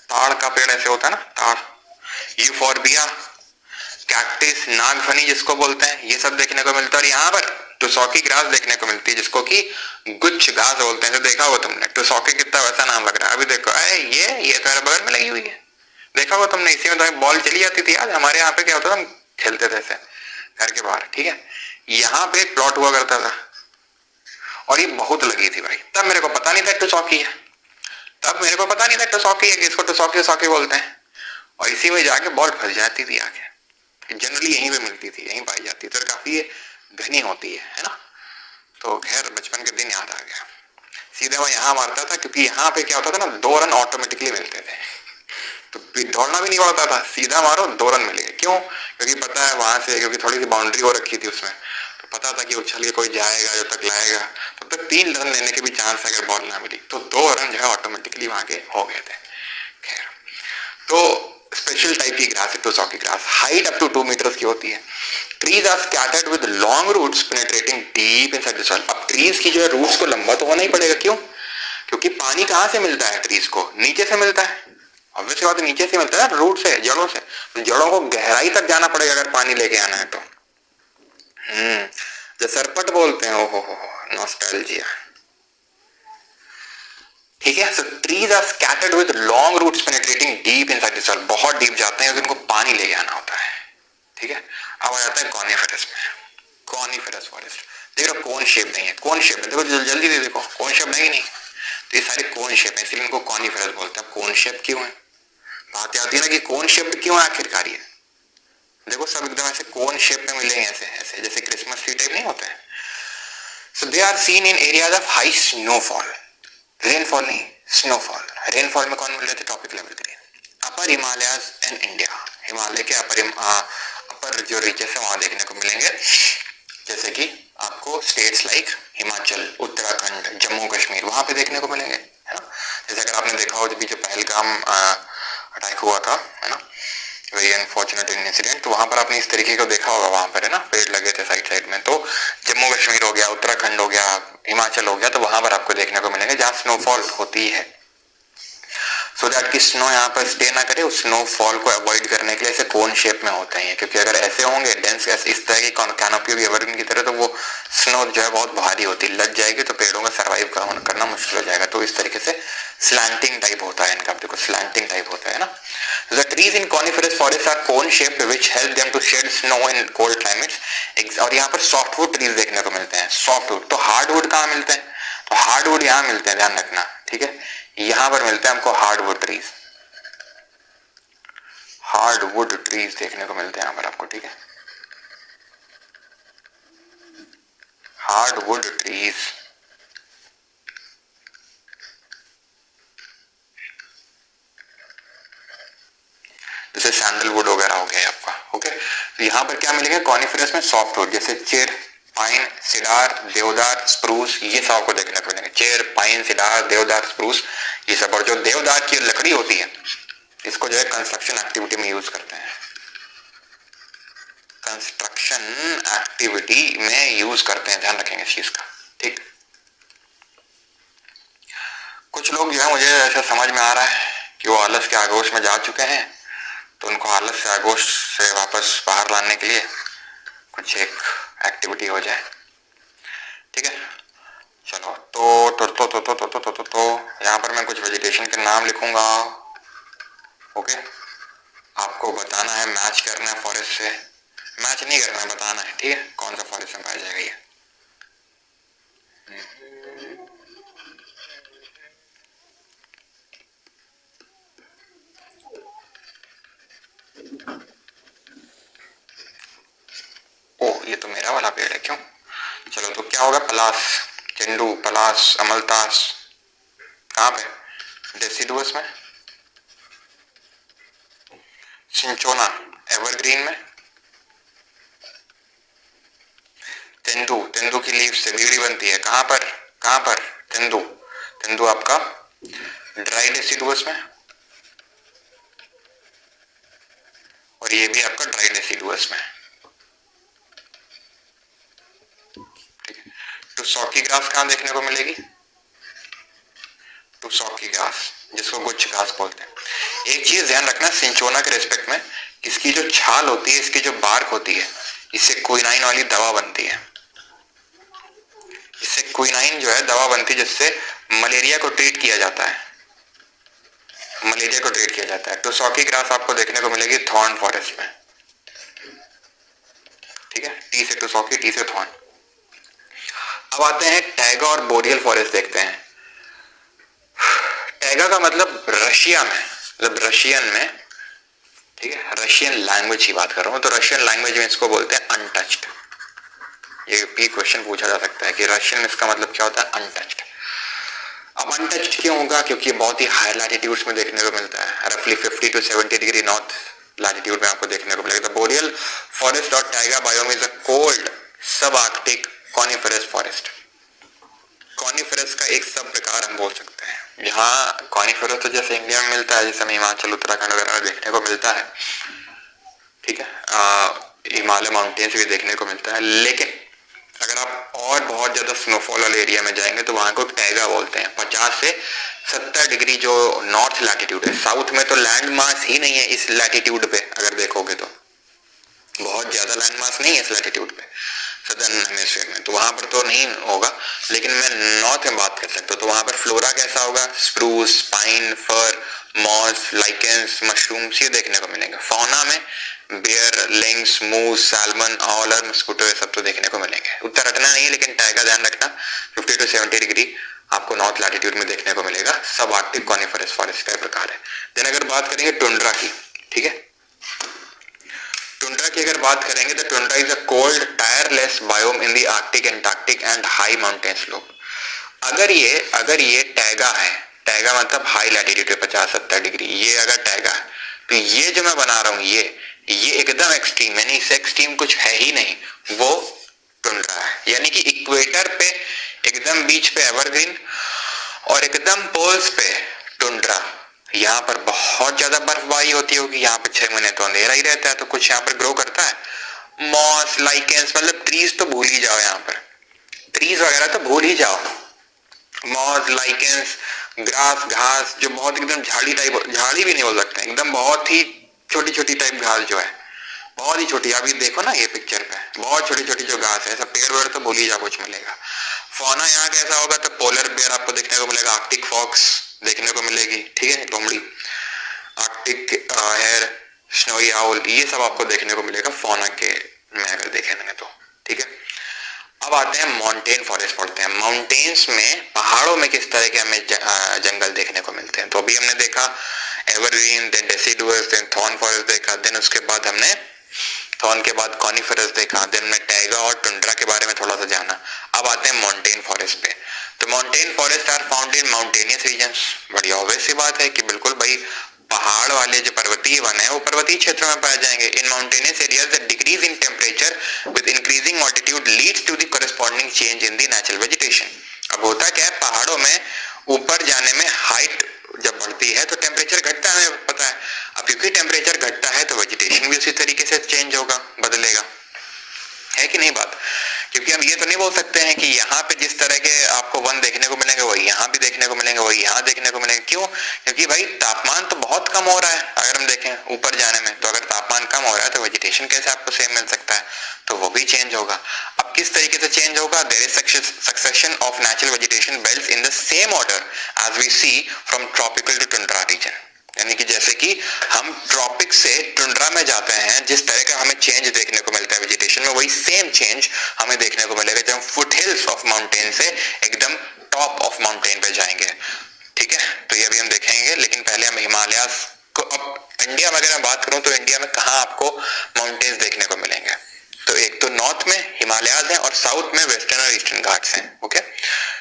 A: ताड़ का पेड़ ऐसे होता है ना, ताड़, यूफोर्बिया, कैक्टिस, नागफनी जिसको बोलते हैं, ये सब देखने को मिलता है। और यहाँ पर टुसॉकी ग्रास देखने को मिलती है, जिसको कि गुच्छ घास बोलते हैं। तो देखा होगा तुमने, टुसॉकी कितना वैसा नाम लग रहा है। अभी देखो, ये तो बगल में लगी हुई है, देखा होगा तुमने, इसी में तो बॉल चली जाती थी यार, हमारे यहाँ पे क्या होता था, हम खेलते थे ऐसे घर के बाहर, ठीक है। यहाँ पे एक प्लॉट हुआ करता था और ये बहुत लगी थी भाई, तब मेरे को पता नहीं था टुसॉकी है, तब मेरे को पता नहीं था टुसॉकी है कि इसको टुसॉकी बोलते हैं। और इसी में जाके बॉल फंस जाती थी आके, जनरली यहीं पे मिलती थी, यहीं पाई जाती थी, तो काफी घनी होती है ना। तो खैर बचपन के दिन याद आ गया, सीधा मैं यहाँ मारता था, क्योंकि यहाँ पे क्या होता था ना, 2 रन ऑटोमेटिकली मिलते थे, तो दौड़ना भी नहीं पड़ता था, सीधा मारो 2 रन मिलेंगे। क्यों, क्योंकि पता है वहां से, क्योंकि थोड़ी सी बाउंड्री हो रखी थी उसमें, तो पता था कि उछल के कोई जाएगा, जब तक लाएगा तब तक 3 रन लेने के भी चांस, अगर बॉल ना मिली तो 2 रन जो है ऑटोमेटिकली वहां के हो गए थे। खैर, तो स्पेशल टाइप की ग्रास है tussocky grass, height up to 2 metres की होती है। Trees are scattered with long roots penetrating deep inside the soil. अब ट्रीज की जो है रूट्स को लंबा तो होना ही पड़ेगा, क्यों, क्योंकि पानी कहाँ से मिलता है ट्रीज को, नीचे से मिलता है, ऑब्वियसली बात है, नीचे से मिलता है, रूट से, जड़ों से, तो जड़ों को गहराई तक जाना पड़ेगा अगर पानी लेके आना है तो। जो सरपट बोलते हैं, ओहो नॉस्टैल्जिया, ठीक है। So trees are scattered with long roots penetrating deep inside the soil, बहुत डीप जाते हैं, उनको पानी लेके आना होता है, ठीक है। अब आ जाता है कॉनिफेरस में, कॉनिफेरस फॉरेस्ट। देख रहे हो कोन शेप नहीं है, कोन शेप में देखो, जल्दी से देखो, कोन शेप नहीं, तो ये सारे कोन शेप है, इसलिए इनको कॉनिफेरस बोलते हैं। कोन शेप क्यों है, बात आती है ना कि कोन शेप क्यों है आखिरकार, ये देखो सब एकदम ऐसे कोन शेप में मिलेंगे, ऐसे ऐसे जैसे क्रिसमस ट्री टाइप नहीं होते हैं। So they are seen in areas of high snowfall, rainfall नहीं, स्नोफॉल। रेनफॉल में कौन मिल रहे थे, tropical evergreen. Upper Himalayas and India, Himalaya के अपर जो रीचेस है वहां देखने को मिलेंगे, जैसे कि आपको स्टेट्स लाइक हिमाचल, उत्तराखंड, जम्मू कश्मीर, वहां पे देखने को मिलेंगे, है ना। जैसे अगर आपने देखा हो जब पहलगाम अटैक हुआ था, है ना, वेरी अनफॉर्चुनेट इंसिडेंट, तो वहां पर आपने इस तरीके को देखा होगा, वहां पर है ना पेड़ लगे थे साइड साइड में। तो जम्मू कश्मीर हो गया, उत्तराखंड हो गया, हिमाचल हो गया, तो वहां पर आपको देखने को मिलेंगे जहां स्नोफॉल होती है, सो दैट कि स्नो यहाँ पर स्टे ना करे, उस स्नोफॉल को अवॉइड करने के लिए ऐसे कोन शेप में होते हैं, क्योंकि अगर ऐसे होंगे डेंस इस तरह की कैनोपी होगी एवरग्रीन की तरह, तो वो स्नो जो है बहुत भारी होती है, लग जाएगी तो पेड़ों का सर्वाइव करना मुश्किल हो जाएगा। तो इस तरीके से स्लैंटिंग टाइप होता है इनका, देखो स्लैंटिंग टाइप होता है ना। The trees in coniferous forests are cone shaped which help them to shed snow in cold climates। और यहाँ पर सॉफ्टवुड ट्रीज देखने को मिलते हैं, सॉफ्टवुड। तो हार्डवुड कहाँ मिलते हैं, तो हार्डवुड यहाँ मिलते हैं, ध्यान रखना, ठीक है। यहाँ पर मिलते हैं हमको हार्डवुड ट्रीज, हार्डवुड ट्रीज देखने को मिलते हैं यहाँ पर आपको, ठीक है। हार्डवुड ट्रीज, सैंडलवुड वगैरह हो गया आपका। ओके, तो यहाँ पर क्या मिलेगा कॉनिफेरस में सॉफ्ट वुड, जैसे चेर, पाइन, सिडार, देवदार, स्प्रूस, ये सब आपको देखने को मिलेंगे। चेर, पाइन, सिडार, देवदार, स्प्रूस, ये सब। और जो देवदार की लकड़ी होती है इसको जो है कंस्ट्रक्शन एक्टिविटी में यूज करते हैं, कंस्ट्रक्शन एक्टिविटी में यूज करते हैं, ध्यान रखेंगे इस चीज का। ठीक, कुछ लोग जो है मुझे ऐसा समझ में आ रहा है कि वो आलस के आगोश में जा चुके हैं, तो उनको आलस से आगोश से वापस बाहर लाने के लिए कुछ एक एक्टिविटी हो जाए। ठीक है, चलो तो यहाँ पर मैं कुछ वेजिटेशन के नाम लिखूंगा। ओके, आपको बताना है, मैच करना है फॉरेस्ट से, मैच नहीं करना है, बताना है। ठीक है, कौन सा फॉरेस्ट में पाया जाएगा ये। ओ, ये तो मेरा वाला पेड़ है, क्यों? चलो, तो क्या होगा, पलास, चेंडू, पलास, अमलतास, कहाँ पे, डेसिडुअस में, सिंचोना, एवरग्रीन में, तेंदू, तेंदू की लीफ से बीड़ी बनती है, कहाँ पर, कहाँ पर, तेंदू, तेंदू आपका ड्राई डेसिडुअस में, और ये भी आपका ड्राई डेसिडुअस में। ठीक है, तो सौकी घास कहाँ देखने को मिलेगी, तो सौकी घास, जिसको गुच्छ घास बोलते हैं। एक चीज ध्यान रखना सिंचोना के रिस्पेक्ट में, इसकी जो छाल होती है, इसकी जो बार्क होती है, इससे क्विनाइन वाली दवा बनती है। इससे क्विनाइन जो है दवा बनती है, जिससे मलेरिया को ट्रीट किया जाता है, मलेरिया को ट्रीट किया जाता है। तो सौकी ग्रास आपको देखने को मिलेगी थॉर्न फॉरेस्ट में। ठीक है, टी से टुसॉकी, टी से थॉर्न। अब आते हैं टैगा और बोरियल फॉरेस्ट देखते हैं। टैगा का मतलब रशिया में, मतलब रशियन में, ठीक है, रशियन लैंग्वेज की बात कर रहा हूं, तो रशियन लैंग्वेज में इसको बोलते हैं अनटच्ड। ये भी क्वेश्चन पूछा जा सकता है कि रशियन में इसका मतलब क्या होता है, अनटच्ड। अब अनटच्ड क्यों होगा, क्योंकि बहुत ही हाई लैटिट्यूड्स में देखने को मिलता है, रफली 50 to 70 डिग्री नॉर्थ लैटिट्यूड में आपको देखने को मिलेगा। तो बोरियल फॉरेस्ट और Tyga biome is a cold सब आर्कटिक कॉनिफेरस फॉरेस्ट। कॉनिफेरस का एक सब प्रकार हम बोल सकते हैं। यहाँ कॉनिफेरस तो जैसे इंडिया में मिलता है, जैसे हिमाचल उत्तराखंड वगैरह देखने को मिलता है, ठीक है, हिमालय माउंटेन्स भी देखने को मिलता है, लेकिन अगर आप और बहुत ज्यादा स्नोफॉल वाले एरिया में जाएंगे तो वहां को टैगा बोलते हैं। 50 से 70 डिग्री जो नॉर्थ लैटिट्यूड है, साउथ में तो लैंड मास ही नहीं है इस लैटिट्यूड पे, अगर देखोगे तो बहुत ज्यादा लैंड मास नहीं है इस लैटिट्यूड पे सदर्न हेमिस्फीयर में, तो वहां पर तो नहीं होगा। लेकिन मैं नॉर्थ में बात कर सकता हूँ, तो वहां पर फ्लोरा कैसा होगा, स्प्रूस, पाइन, फर, मॉस, लाइकेंस, मशरूम्स, ये देखने को मिलेंगे। फौना में बेयर, लिंक्स, मूस, सैल्मन, ऑलर, मस्कुटो, ये सब तो देखने को मिलेंगे। उतना रटना नहीं है, लेकिन टाइगा ध्यान रखना 50 to 70 डिग्री आपको नॉर्थ लैटिट्यूड में देखने को मिलेगा। सब आर्कटिक कॉनिफेरस फॉरेस्ट का प्रकार है। देन अगर बात करेंगे टुंड्रा की, ठीक है, टुंड्रा की अगर बात करेंगे तो tundra is a cold tireless biome in the Arctic, Antarctic and high mountain slope. अगर ये टैगा है, टैगा मतलब हाई लैटिट्यूड पे 50-70 डिग्री, ये अगर टैगा है तो ये जो मैं बना रहा हूं ये एकदम एक्सट्रीम, यानी इससे एक्सट्रीम कुछ है ही नहीं, वो टुंड्रा है। यानी कि इक्वेटर पे एकदम बीच पे एवरग्रीन और एकदम पोल्स पे टुंड्रा। यहाँ पर बहुत ज्यादा बर्फबारी होती होगी, यहाँ पर 6 महीने तो अंधेरा ही रहता है, तो कुछ यहाँ पर ग्रो करता है। मॉस, लाइकेंस, मतलब ट्रीज तो भूल ही जाओ, यहाँ पर ट्रीज वगैरह तो भूल ही जाओ। मॉस, लाइकेंस, ग्रास, घास जो बहुत एकदम झाड़ी टाइप, झाड़ी भी नहीं बोल सकते, एकदम बहुत ही छोटी छोटी टाइप घास जो है, बहुत ही छोटी। अभी देखो ना ये पिक्चर पे, बहुत छोटी छोटी जो घास है, सब पेड़ वेड़ तो भूल ही जाओ कुछ मिलेगा। फौना यहाँ कैसा होगा, तो पोलर बेयर आपको देखने को मिलेगा, आर्कटिक फॉक्स देखने को मिलेगी, ठीक है, लोमड़ी, आर्कटिक हेयर, स्नोई आउल, ये सब आपको देखने को मिलेगा फौना के में अगर देखेंगे तो, ठीक है। अब आते हैं माउंटेन फॉरेस्ट पढ़ते हैं। माउंटेन्स में, पहाड़ों में किस तरह के हमें जंगल देखने को मिलते हैं। तो अभी हमने देखा evergreen, then deciduous, then thorn forest देखा, देन उसके बाद हमने थॉर्न के बाद कॉनिफेरस देखा, देन में टैगा और टुंड्रा के बारे में थोड़ा सा जाना। अब आते हैं माउंटेन फॉरेस्ट पे। तो mountain forest are found in mountainous regions. बड़ी ऑब्वियस सी बात है कि बिल्कुल भाई पहाड़ वाले जो पर्वतीय वन है वो पर्वतीय क्षेत्रों में पाए जाएंगे। In mountainous areas the decrease in temperature with increasing altitude leads to the corresponding change in the natural vegetation. अब होता क्या है, पहाड़ों में ऊपर जाने में हाइट जब बढ़ती है तो टेम्परेचर घटता है, हमें पता है। अब क्योंकि टेम्परेचर घटता है तो वेजिटेशन भी उसी तरीके से चेंज होगा, बदलेगा, है कि नहीं बात। क्योंकि हम ये तो नहीं बोल सकते हैं कि यहाँ पे जिस तरह के आपको वन देखने को मिलेंगे वही यहाँ भी देखने को मिलेंगे, वही यहाँ देखने को मिलेंगे। क्यों? क्योंकि भाई तापमान तो बहुत कम हो रहा है। अगर हम देखें ऊपर जाने में, तो अगर तापमान कम हो रहा है तो वेजिटेशन कैसे आपको सेम मिल सकता है, तो वो भी चेंज होगा। अब किस तरीके से चेंज होगा? There is succession of natural vegetation belts in the same order as we see from tropical to tundra region. यानी कि जैसे कि हम ट्रॉपिक से टुंड्रा में जाते हैं, जिस तरह का हमें चेंज देखने को मिलता है वेजिटेशन में, वही सेम चेंज हमें देखने को मिलेगा जब हम फुट हिल्स ऑफ माउंटेन से एकदम टॉप ऑफ माउंटेन पे जाएंगे। ठीक है, तो ये भी हम देखेंगे, लेकिन पहले हम हिमालयास को, अब इंडिया में अगर मैं बात करूं तो इंडिया में कहाँ आपको माउंटेन्स देखने को मिलेंगे, तो एक तो नॉर्थ में हिमालयाज हैं और साउथ में वेस्टर्न और ईस्टर्न घाट्स हैं। ओके,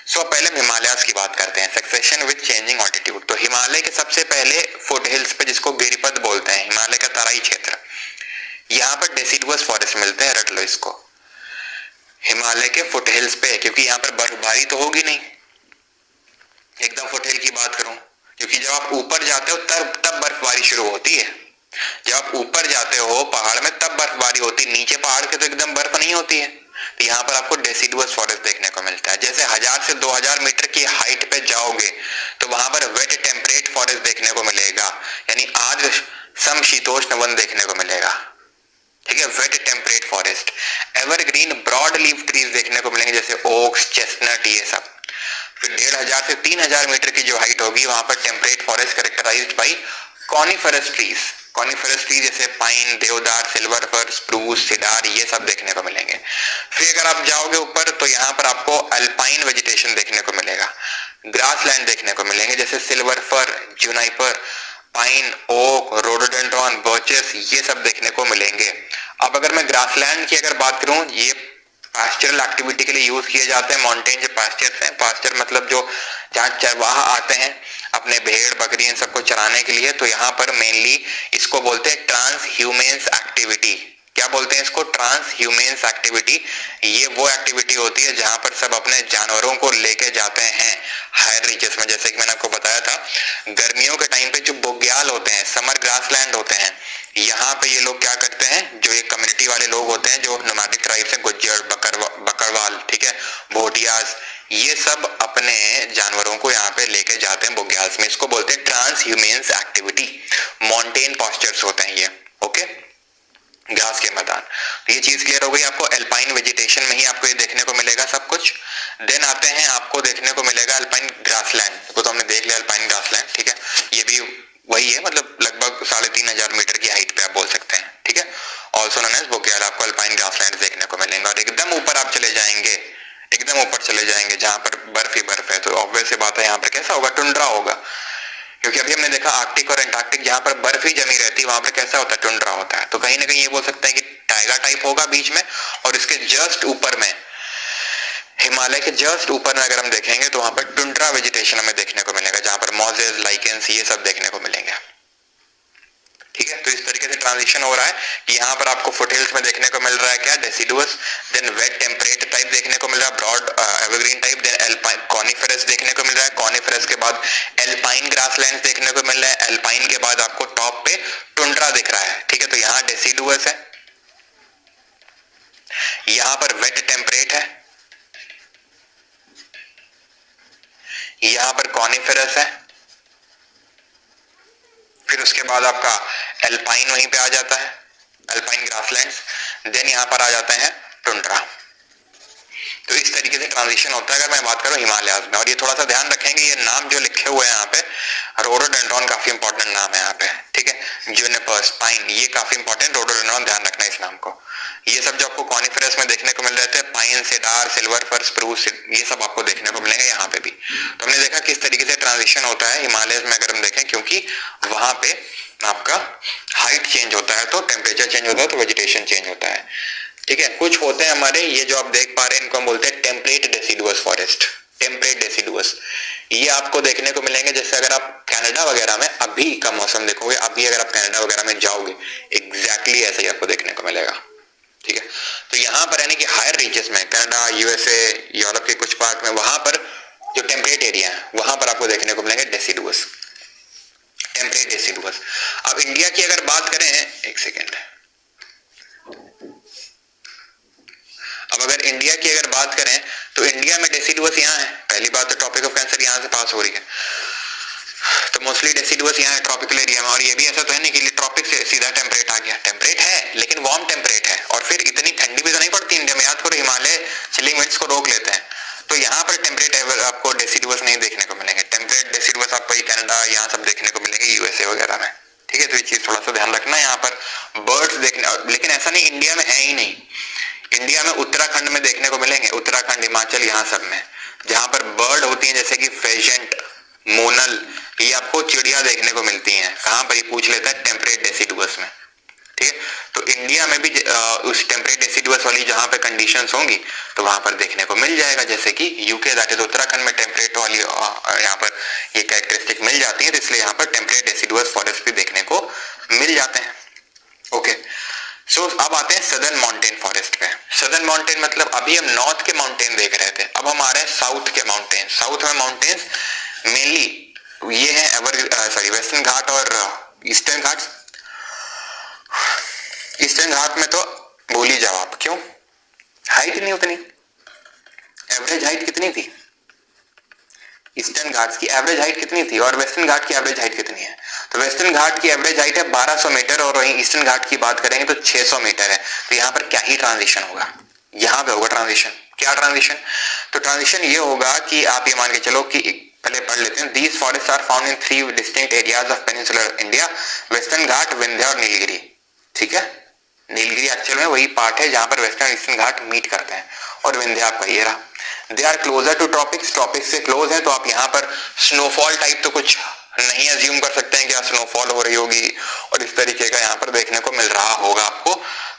A: सो पहले हम हिमालयाज की बात करते हैं। सक्सेशन विद चेंजिंग ऑल्टीट्यूड, तो हिमालय के सबसे पहले फुट हिल्स पे, जिसको गिरिपद बोलते हैं, हिमालय का तराई क्षेत्र, यहाँ पर डेसिडुअस फॉरेस्ट मिलते हैं, रट लो इसको। हिमालय के फुट हिल्स पे, क्योंकि यहाँ पर बर्फबारी तो होगी नहीं, एकदम फुट हिल की बात करूं, क्योंकि जब आप ऊपर जाते हो तब बर्फबारी शुरू होती है। जब आप ऊपर जाते हो पहाड़ में तब बर्फबारी होती है, नीचे पहाड़ के तो एकदम बर्फ नहीं होती है। तो यहाँ पर आपको डेसिडुअस फॉरेस्ट देखने को मिलता है। जैसे 1000 से 2000 मीटर की हाइट पे जाओगे तो वहां पर वेट टेम्परेट फॉरेस्ट देखने को मिलेगा, यानी आर्द्र समशीतोष्ण वन देखने को मिलेगा। ठीक है, wet temperate forest. Evergreen broad leaf trees देखने को मिलेंगे, जैसे ओक्स, चेस्टनट, ये सब। फिर 1500 से 3000 मीटर की जो हाइट होगी वहां पर temperate forest characterized by coniferous trees. Coniferous tree जैसे pine, deodar, silver fir, spruce, cedar, ये सब देखने को मिलेंगे। फिर अगर आप जाओगे ऊपर तो यहाँ पर आपको अल्पाइन वेजिटेशन देखने को मिलेगा, ग्रासलैंड देखने को मिलेंगे, जैसे silver fir, juniper, pine, oak, rhododendron, birches, ये सब देखने को मिलेंगे। अब अगर मैं ग्रासलैंड की अगर बात करूं, ये पास्चरल एक्टिविटी के लिए यूज किए जाते हैं। माउंटेन जो पास्चर्स हैं, पास्चर मतलब जो जहाँ चरवाहा आते हैं अपने भेड़ बकरी इन सबको चराने के लिए, तो यहाँ पर मेनली इसको बोलते हैं ट्रांस ह्यूमेंस एक्टिविटी। क्या बोलते हैं इसको? Transhumance activity. ये वो एक्टिविटी होती है जहां पर सब अपने जानवरों को लेके जाते हैं हायर रीचेस में। जैसे कि मैंने आपको बताया था, गर्मियों के टाइम पे जो बुग्याल होते हैं, समर ग्रासलैंड होते हैं, यहाँ पे ये लोग क्या करते हैं, जो एक कम्युनिटी वाले लोग होते हैं जो नोमैडिक ट्राइब से, गुज्जर, बकरवाल, ठीक है, भोटियाज, ये सब अपने जानवरों को यहाँ पे लेके जाते हैं बुग्याल्स में। इसको बोलते हैं transhumance activity. Mountain pastures होते हैं ये। ओके, घास के मैदान। तो ये चीज क्लियर हो गई आपको। अल्पाइन वेजिटेशन में ही आपको ये देखने को मिलेगा सब कुछ। देन आते हैं, आपको देखने को मिलेगा अल्पाइन ग्रासलैंड, को तो हमने देख लिया अल्पाइन ग्रासलैंड। ठीक है, ये भी वही है, मतलब लगभग 3500 मीटर की हाइट पे आप बोल सकते हैं। ठीक है, ऑल्सो नोन एज बुग्याल, आपको अल्पाइन ग्रासलैंड देखने को मिलेंगे। और एकदम ऊपर आप चले जाएंगे, एकदम ऊपर चले जाएंगे जहां पर बर्फ ही बर्फ है, तो ऑब्वियस सी बात है यहाँ पर कैसा होगा, टुंड्रा होगा। क्योंकि अभी हमने देखा आर्कटिक और एंटार्क्टिक जहां पर बर्फ ही जमी रहती है, वहां पर कैसा होता है, टुंड्रा होता है। तो कहीं ना कहीं ये बोल सकते हैं कि टाइगर टाइप होगा बीच में, और इसके जस्ट ऊपर में, हिमालय के जस्ट ऊपर में अगर हम देखेंगे तो वहां पर टुंड्रा वेजिटेशन हमें देखने को मिलेगा, जहां पर मॉजेस, लाइकेंस, ये सब देखने को मिलेंगे। ठीक है, तो इस तरीके से ट्रांजिशन हो रहा है कि यहाँ पर आपको फुटहिल्स में देखने को मिल रहा है क्या, deciduous, then wet temperate type देखने को मिल रहा है, broad evergreen type, then alpine coniferous देखने को मिल रहा है, कॉनिफेरस के बाद एल्पाइन ग्रासलैंड देखने को मिल रहा है, एल्पाइन के बाद आपको टॉप पे टुंड्रा दिख रहा है। ठीक है, तो यहाँ डेसिडुअस है, यहाँ पर वेट टेम्परेट है, यहाँ पर कॉनिफेरस है, फिर उसके बाद आपका एल्पाइन वहीं पे आ जाता है, एल्पाइन ग्रासलैंड्स, देन यहाँ पर आ जाते हैं टुंड्रा। तो इस तरीके से ट्रांजिशन होता है अगर मैं बात करूं हिमालयाज में। और ये थोड़ा सा ध्यान रखेंगे, ये नाम जो लिखे हुए हैं यहाँ पे, रोडोडेंड्रॉन काफी इंपॉर्टेंट नाम है यहाँ पे। ठीक है, जुनिपर्स, पाइन, ये काफी इंपॉर्टेंट, रोडोडेंड्रॉन ध्यान रखना इस नाम को। ये सब जो आपको कॉनिफेरस में देखने को मिल रहे थे, pine, cedar, silver fir, spruce, ये सब आपको देखने को मिलेंगे यहाँ पे भी। तो हमने देखा किस तरीके से ट्रांजिशन होता है हिमालय में अगर हम देखें, क्योंकि वहां पे आपका हाइट चेंज होता है तो टेम्परेचर चेंज होता है तो वेजिटेशन चेंज होता है। ठीक है, कुछ होते हैं हमारे, ये जो आप देख पा रहे हैं इनको हम बोलते हैं temperate deciduous forest. Temperate deciduous ये आपको देखने को मिलेंगे, जैसे अगर आप कनाडा वगैरह में अभी का मौसम देखोगे, अभी अगर आप कनाडा वगैरह में जाओगे एग्जैक्टली ऐसा ही आपको देखने को मिलेगा, ठीक है। तो यहाँ पर यानी कि हायर रीचेस में कनाडा, यूएसए, यूरोप के कुछ पार्ट में, वहां पर जो टेम्परेट एरिया है वहां पर आपको देखने को मिलेंगे डेसिडुअस, टेम्परेट डेसिडुअस। अब इंडिया की अगर बात करें, एक सेकेंड, अब अगर इंडिया की अगर बात करें तो इंडिया में डेसिडुअस यहाँ है। पहली बात तो ट्रॉपिक ऑफ कैंसर यहाँ से पास हो रही है, तो मोस्टली डेसिडुअस यहाँ है ट्रॉपिकल एरिया में। और ये भी ऐसा तो है नहीं कि ट्रॉपिक से सीधा टेम्परेट आ गया, टेम्परेट है लेकिन वार्म टेम्परेट है, और फिर इतनी ठंडी भी तो नहीं पड़ती इंडिया में, याद करो हिमालय चिलिंग विंड्स को रोक लेते हैं। तो यहाँ पर टेम्परेट आपको डेसिडुअस नहीं देखने को मिलेंगे, टेम्परेट डेसिडुअस आपको कनाडा यहाँ सब देखने को मिलेंगे, यूएसए वगैरह में, ठीक है। तो ये चीज थोड़ा सा ध्यान रखना। यहाँ पर बर्ड्स देखने, लेकिन ऐसा नहीं इंडिया में है ही नहीं, इंडिया में उत्तराखंड में देखने को मिलेंगे, उत्तराखंड, हिमाचल, यहाँ सब में जहां पर बर्ड होती हैं जैसे कि फेजेंट, मोनल, ये आपको चिड़िया देखने को मिलती हैं। कहां पर ये पूछ लेता है, टेम्परेट डेसिडुअस में, ठीक है। तो इंडिया में भी उस टेम्परेट डेसिडुअस वाली जहां पे कंडीशंस होंगी तो वहां पर देखने को मिल जाएगा, जैसे कि यूके, दैट इज उत्तराखंड में टेम्परेट वाली यहाँ पर ये कैरेक्टरिस्टिक मिल जाती है, तो इसलिए यहाँ पर टेम्परेट डेसिडुअस फॉरेस्ट भी देखने को मिल जाते हैं। ओके, सो अब आते हैं सदर्न माउंटेन फॉरेस्ट पे। सदर्न माउंटेन मतलब अभी हम नॉर्थ के माउंटेन देख रहे थे, अब हम आ रहे हैं साउथ के माउंटेन। साउथ में माउंटेन्स मेनली ये है वेस्टर्न घाट और ईस्टर्न घाट। ईस्टर्न घाट में तो भूल ही जाओ आप, क्यों, हाइट नहीं उतनी, एवरेज हाइट कितनी थी ईस्टर्न घाट की, एवरेज हाइट कितनी थी, और वेस्टर्न घाट की एवरेज हाइट कितनी है? तो वेस्टर्न घाट की एवरेज हाइट है 1200 मीटर, और वहीं ईस्टर्न घाट की बात करेंगे तो 600 मीटर है। तो यहाँ पर क्या ही ट्रांजिशन होगा, यहाँ पे होगा ट्रांजिशन। क्या ट्रांजिशन? तो ट्रांजिशन ये होगा कि आप ये मान के चलो कि पहले पढ़ लेते हैं। These forest are found in 3 distinct areas of peninsular India, Western Ghat, Vindhya और नीलगिरी, ठीक है। नीलगिरी एक्चुअल में वही पार्ट है जहां पर वेस्टर्न ईस्टर्न घाट मीट करते हैं, और विंध्या आपका ये रहा। They are closer to tropics, tropics से क्लोज है, तो आप यहाँ पर स्नोफॉल टाइप तो कुछ नहीं अज्यूम कर सकते हैं कि स्नोफॉल हो रही होगी, और इस तरीके का यहाँ पर देखने को मिल रहा होगा आपको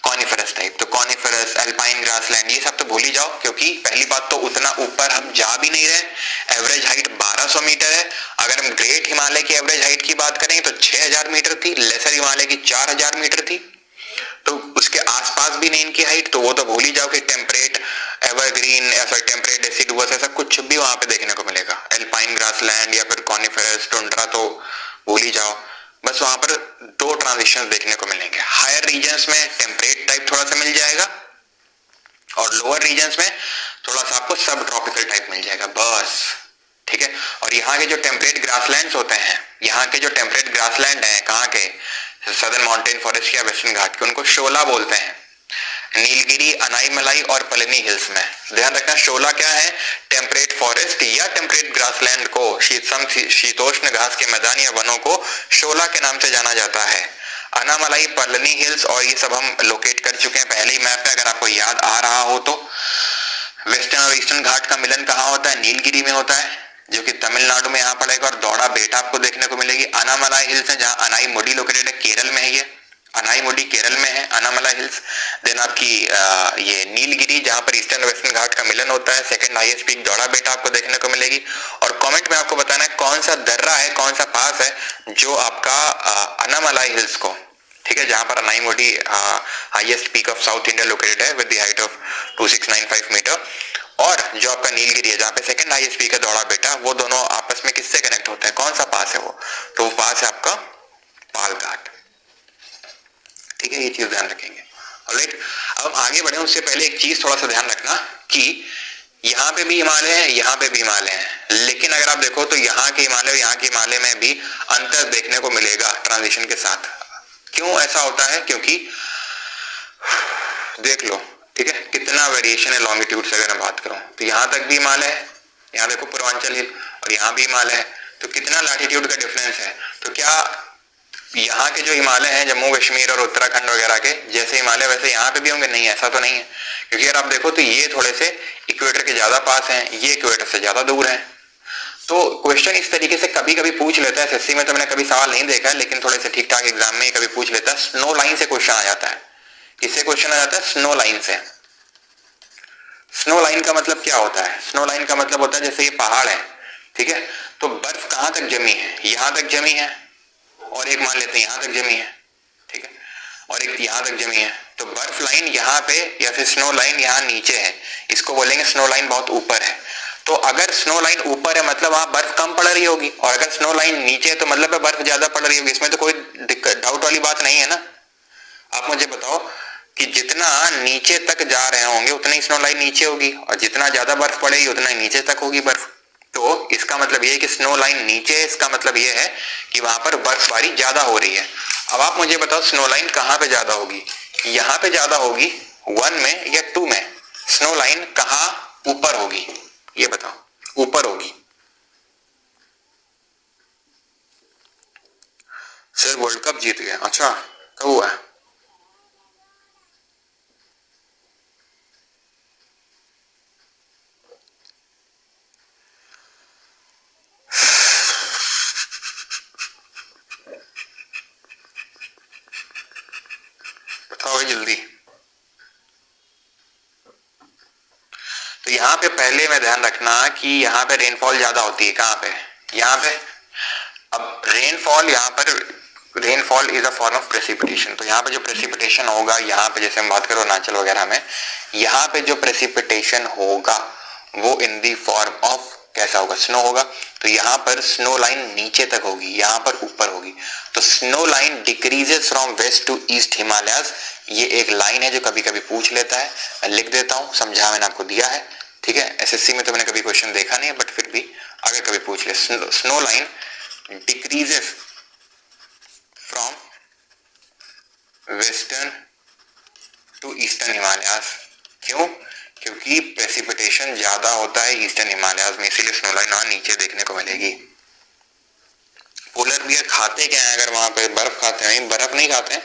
A: कॉनिफरस टाइप। तो कॉनिफरस, अल्पाइन ग्रासलैंड, ये सब तो भूल ही जाओ, क्योंकि पहली बात तो उतना ऊपर हम जा भी नहीं रहे। एवरेज हाइट 1200 मीटर है। अगर हम ग्रेट हिमालय की एवरेज हाइट की बात करें तो 6000 मीटर थी, लेसर हिमालय की 4000 मीटर थी, तो उसके आसपास भी नहीं इनकी हाइट। तो वो तो भूल ही जाओ कि टेम्परेट एवरग्रीन, टेम्परेट डेसिडुअस, ऐसा कुछ भी वहां पे देखने को मिलेगा। एल्पाइन ग्रासलैंड या फिर कॉनिफरस, टुंड्रा तो भूल ही जाओ। बस वहां पर 2 ट्रांजिशन देखने को मिलेंगे। हायर रीजन्स में टेम्परेट टाइप थोड़ा सा मिल जाएगा, और लोअर रीजन्स में थोड़ा सा आपको सब ट्रॉपिकल टाइप मिल जाएगा, बस, ठीक है। और यहाँ के जो टेम्परेट ग्रासलैंड्स होते हैं, यहाँ के जो टेम्परेट ग्रासलैंड हैं, कहाँ के, सदर्न माउंटेन फॉरेस्ट या वेस्टर्न घाट के, उनको शोला बोलते हैं। नीलगिरी, अनाईमलाई और पलनी हिल्स में। ध्यान रखना, शोला क्या है, टेम्परेट फॉरेस्ट या टेम्परेट ग्रासलैंड को, शीतोष्ण घास के मैदान या वनों को शोला के नाम से जाना जाता है। अनामलाई, पलनी हिल्स, और ये सब हम लोकेट कर चुके हैं पहले ही मैप पे, अगर आपको याद आ रहा हो तो। वेस्टर्न और ईस्टर्न घाट का मिलन कहाँ होता है? नीलगिरी में होता है, जो कि तमिलनाडु में यहाँ पड़ेगा, और दौड़ा बेटा आपको देखने को मिलेगी। अनामलाई हिल्स है जहाँ अनाई मुडी लोकेटेड है, केरल में है ये, अनाई मुडी केरल में है अनामलाई हिल्स। देन आपकी ये नीलगिरी जहां पर ईस्टर्न और वेस्टर्न घाट का मिलन होता है, सेकंड हाईएस्ट पीक दौड़ा बेटा आपको देखने को मिलेगी। और कमेंट में आपको बताना है कौन सा दर्रा है, कौन सा पास है जो आपका अनामलाई हिल्स को, ठीक है, जहां पर Anai Mudi highest peak of South India located है with the height of 2695 metre, और जो आपका नीलगिरी है जहाँ पे सेकंड हाईएस्ट पीक है दौड़ा बेटा, वो दोनों आपस में किससे कनेक्ट होते हैं, कौन सा पास है वो? तो वो पास है आपका पाल घाट, ठीक है। ये चीज ध्यान रखेंगे। ऑलराइट, अब हम आगे बढ़े उससे पहले एक चीज थोड़ा सा ध्यान रखना कि यहाँ पे भी हिमालय है, यहाँ पे भी हिमालय है, लेकिन अगर आप देखो तो यहाँ के हिमालय और यहाँ के हिमालय में भी अंतर देखने को मिलेगा ट्रांजिशन के साथ। क्यों ऐसा होता है? क्योंकि देख लो, ठीक है, कितना वेरिएशन है लॉन्गिट्यूड से। अगर मैं बात करूं तो यहाँ तक भी हिमालय है, यहाँ देखो पूर्वांचल हिल, और यहाँ भी हिमालय है, तो कितना लैटिट्यूड का डिफरेंस है। तो क्या यहाँ के जो हिमालय हैं जम्मू कश्मीर और उत्तराखंड वगैरह के जैसे हिमालय वैसे यहाँ पे भी होंगे? नहीं, ऐसा तो नहीं है, क्योंकि अगर आप देखो तो ये थोड़े से इक्वेटर के ज्यादा पास हैं, ये इक्वेटर से ज्यादा दूर हैं। तो क्वेश्चन इस तरीके से कभी कभी पूछ लेता है, एसएससी में तो मैंने कभी सवाल नहीं देखा है, लेकिन थोड़े से ठीक ठाक एग्जाम में कभी पूछ लेता है। स्नो लाइन से क्वेश्चन आ जाता है। किससे क्वेश्चन आ जाता है? स्नो लाइन से। स्नो लाइन का मतलब क्या होता है? स्नो लाइन का मतलब होता है जैसे ये पहाड़ है, ठीक है, तो बर्फ कहां तक जमी है, यहां तक जमी है, और एक मान लेते हैं यहां तक जमी है, ठीक है, और एक यहां तक जमी है। तो बर्फ लाइन यहाँ पे या फिर स्नो लाइन यहाँ नीचे है, इसको बोलेंगे स्नो लाइन बहुत ऊपर है। तो अगर स्नो लाइन ऊपर है मतलब वहां बर्फ कम पड़ रही होगी, और अगर स्नो लाइन नीचे है तो मतलब बर्फ ज्यादा पड़ रही होगी। इसमें तो कोई डाउट वाली बात नहीं है ना। आप मुझे बताओ कि जितना नीचे तक जा रहे होंगे उतना ही स्नो लाइन नीचे होगी, और जितना ज्यादा बर्फ पड़ेगी उतना ही नीचे तक होगी बर्फ। तो इसका मतलब ये है कि स्नो लाइन नीचे है, इसका मतलब ये है कि वहां पर बर्फबारी ज्यादा हो रही है। अब आप मुझे बताओ स्नो लाइन कहां पे ज्यादा होगी, यहां पे ज्यादा होगी 1 में या 2 में? स्नो लाइन कहां ऊपर होगी, ये बताओ, ऊपर होगी। सर वर्ल्ड कप जीत गया, अच्छा कब हुआ है? बताओ जल्दी। तो यहाँ पे पहले में ध्यान रखना कि यहाँ पे रेनफॉल ज्यादा होती है, कहाँ पे? यहाँ पे। अब रेनफॉल यहाँ पर, rainfall is a form of precipitation. तो यहाँ पे जो प्रेसिपिटेशन होगा, यहाँ पे जैसे हम बात करो अरुणाचल वगैरह में, यहाँ पे जो प्रेसिपिटेशन होगा वो इन दी फॉर्म ऑफ कैसा होगा, स्नो होगा। तो यहाँ पर स्नो लाइन नीचे तक होगी, यहाँ पर ऊपर होगी। तो snow line decreases from west to east Himalayas, ये एक लाइन है जो कभी कभी पूछ लेता है। मैं लिख देता हूं, समझा मैंने आपको दिया है, ठीक है। एसएससी में तो मैंने कभी क्वेश्चन देखा नहीं है, बट फिर भी अगर कभी पूछ ले, snow line decreases from western to eastern Himalayas. क्यों? क्योंकि प्रेसिपिटेशन ज्यादा होता है ईस्टर्न हिमालयाज में, इसीलिए स्नो लाइन वहां नीचे देखने को मिलेगी। पोलर बियर खाते क्या है? अगर वहां पे बर्फ खाते हैं, बर्फ नहीं खाते हैं।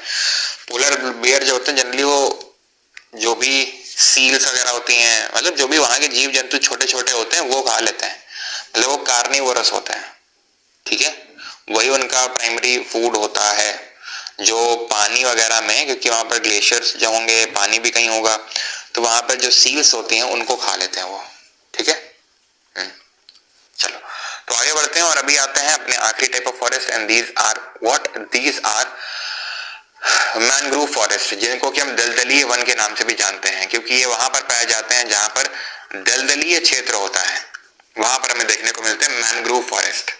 A: पोलर बियर जो होते हैं जनरली वो जो भी सील्स वगैरह होती हैं, मतलब जो भी वहां के जीव जंतु छोटे छोटे होते हैं वो खा लेते हैं, मतलब वो कार्निवोरस होते हैं, ठीक है। वही उनका प्राइमरी फूड होता है। जो पानी वगैरह में, क्योंकि वहां पर ग्लेशियर्स जो होंगे, पानी भी कहीं होगा, तो वहां पर जो सील्स होती हैं उनको खा लेते हैं वो, ठीक है। चलो तो आगे बढ़ते हैं और अभी आते हैं अपने आखिरी type of forest, and these are what? These are mangrove forest, जिनको कि हम दलदलीय वन के नाम से भी जानते हैं, क्योंकि ये वहां पर पाए जाते हैं जहां पर दलदलीय क्षेत्र होता है, वहां पर हमें देखने को मिलते हैं मैनग्रोव फॉरेस्ट,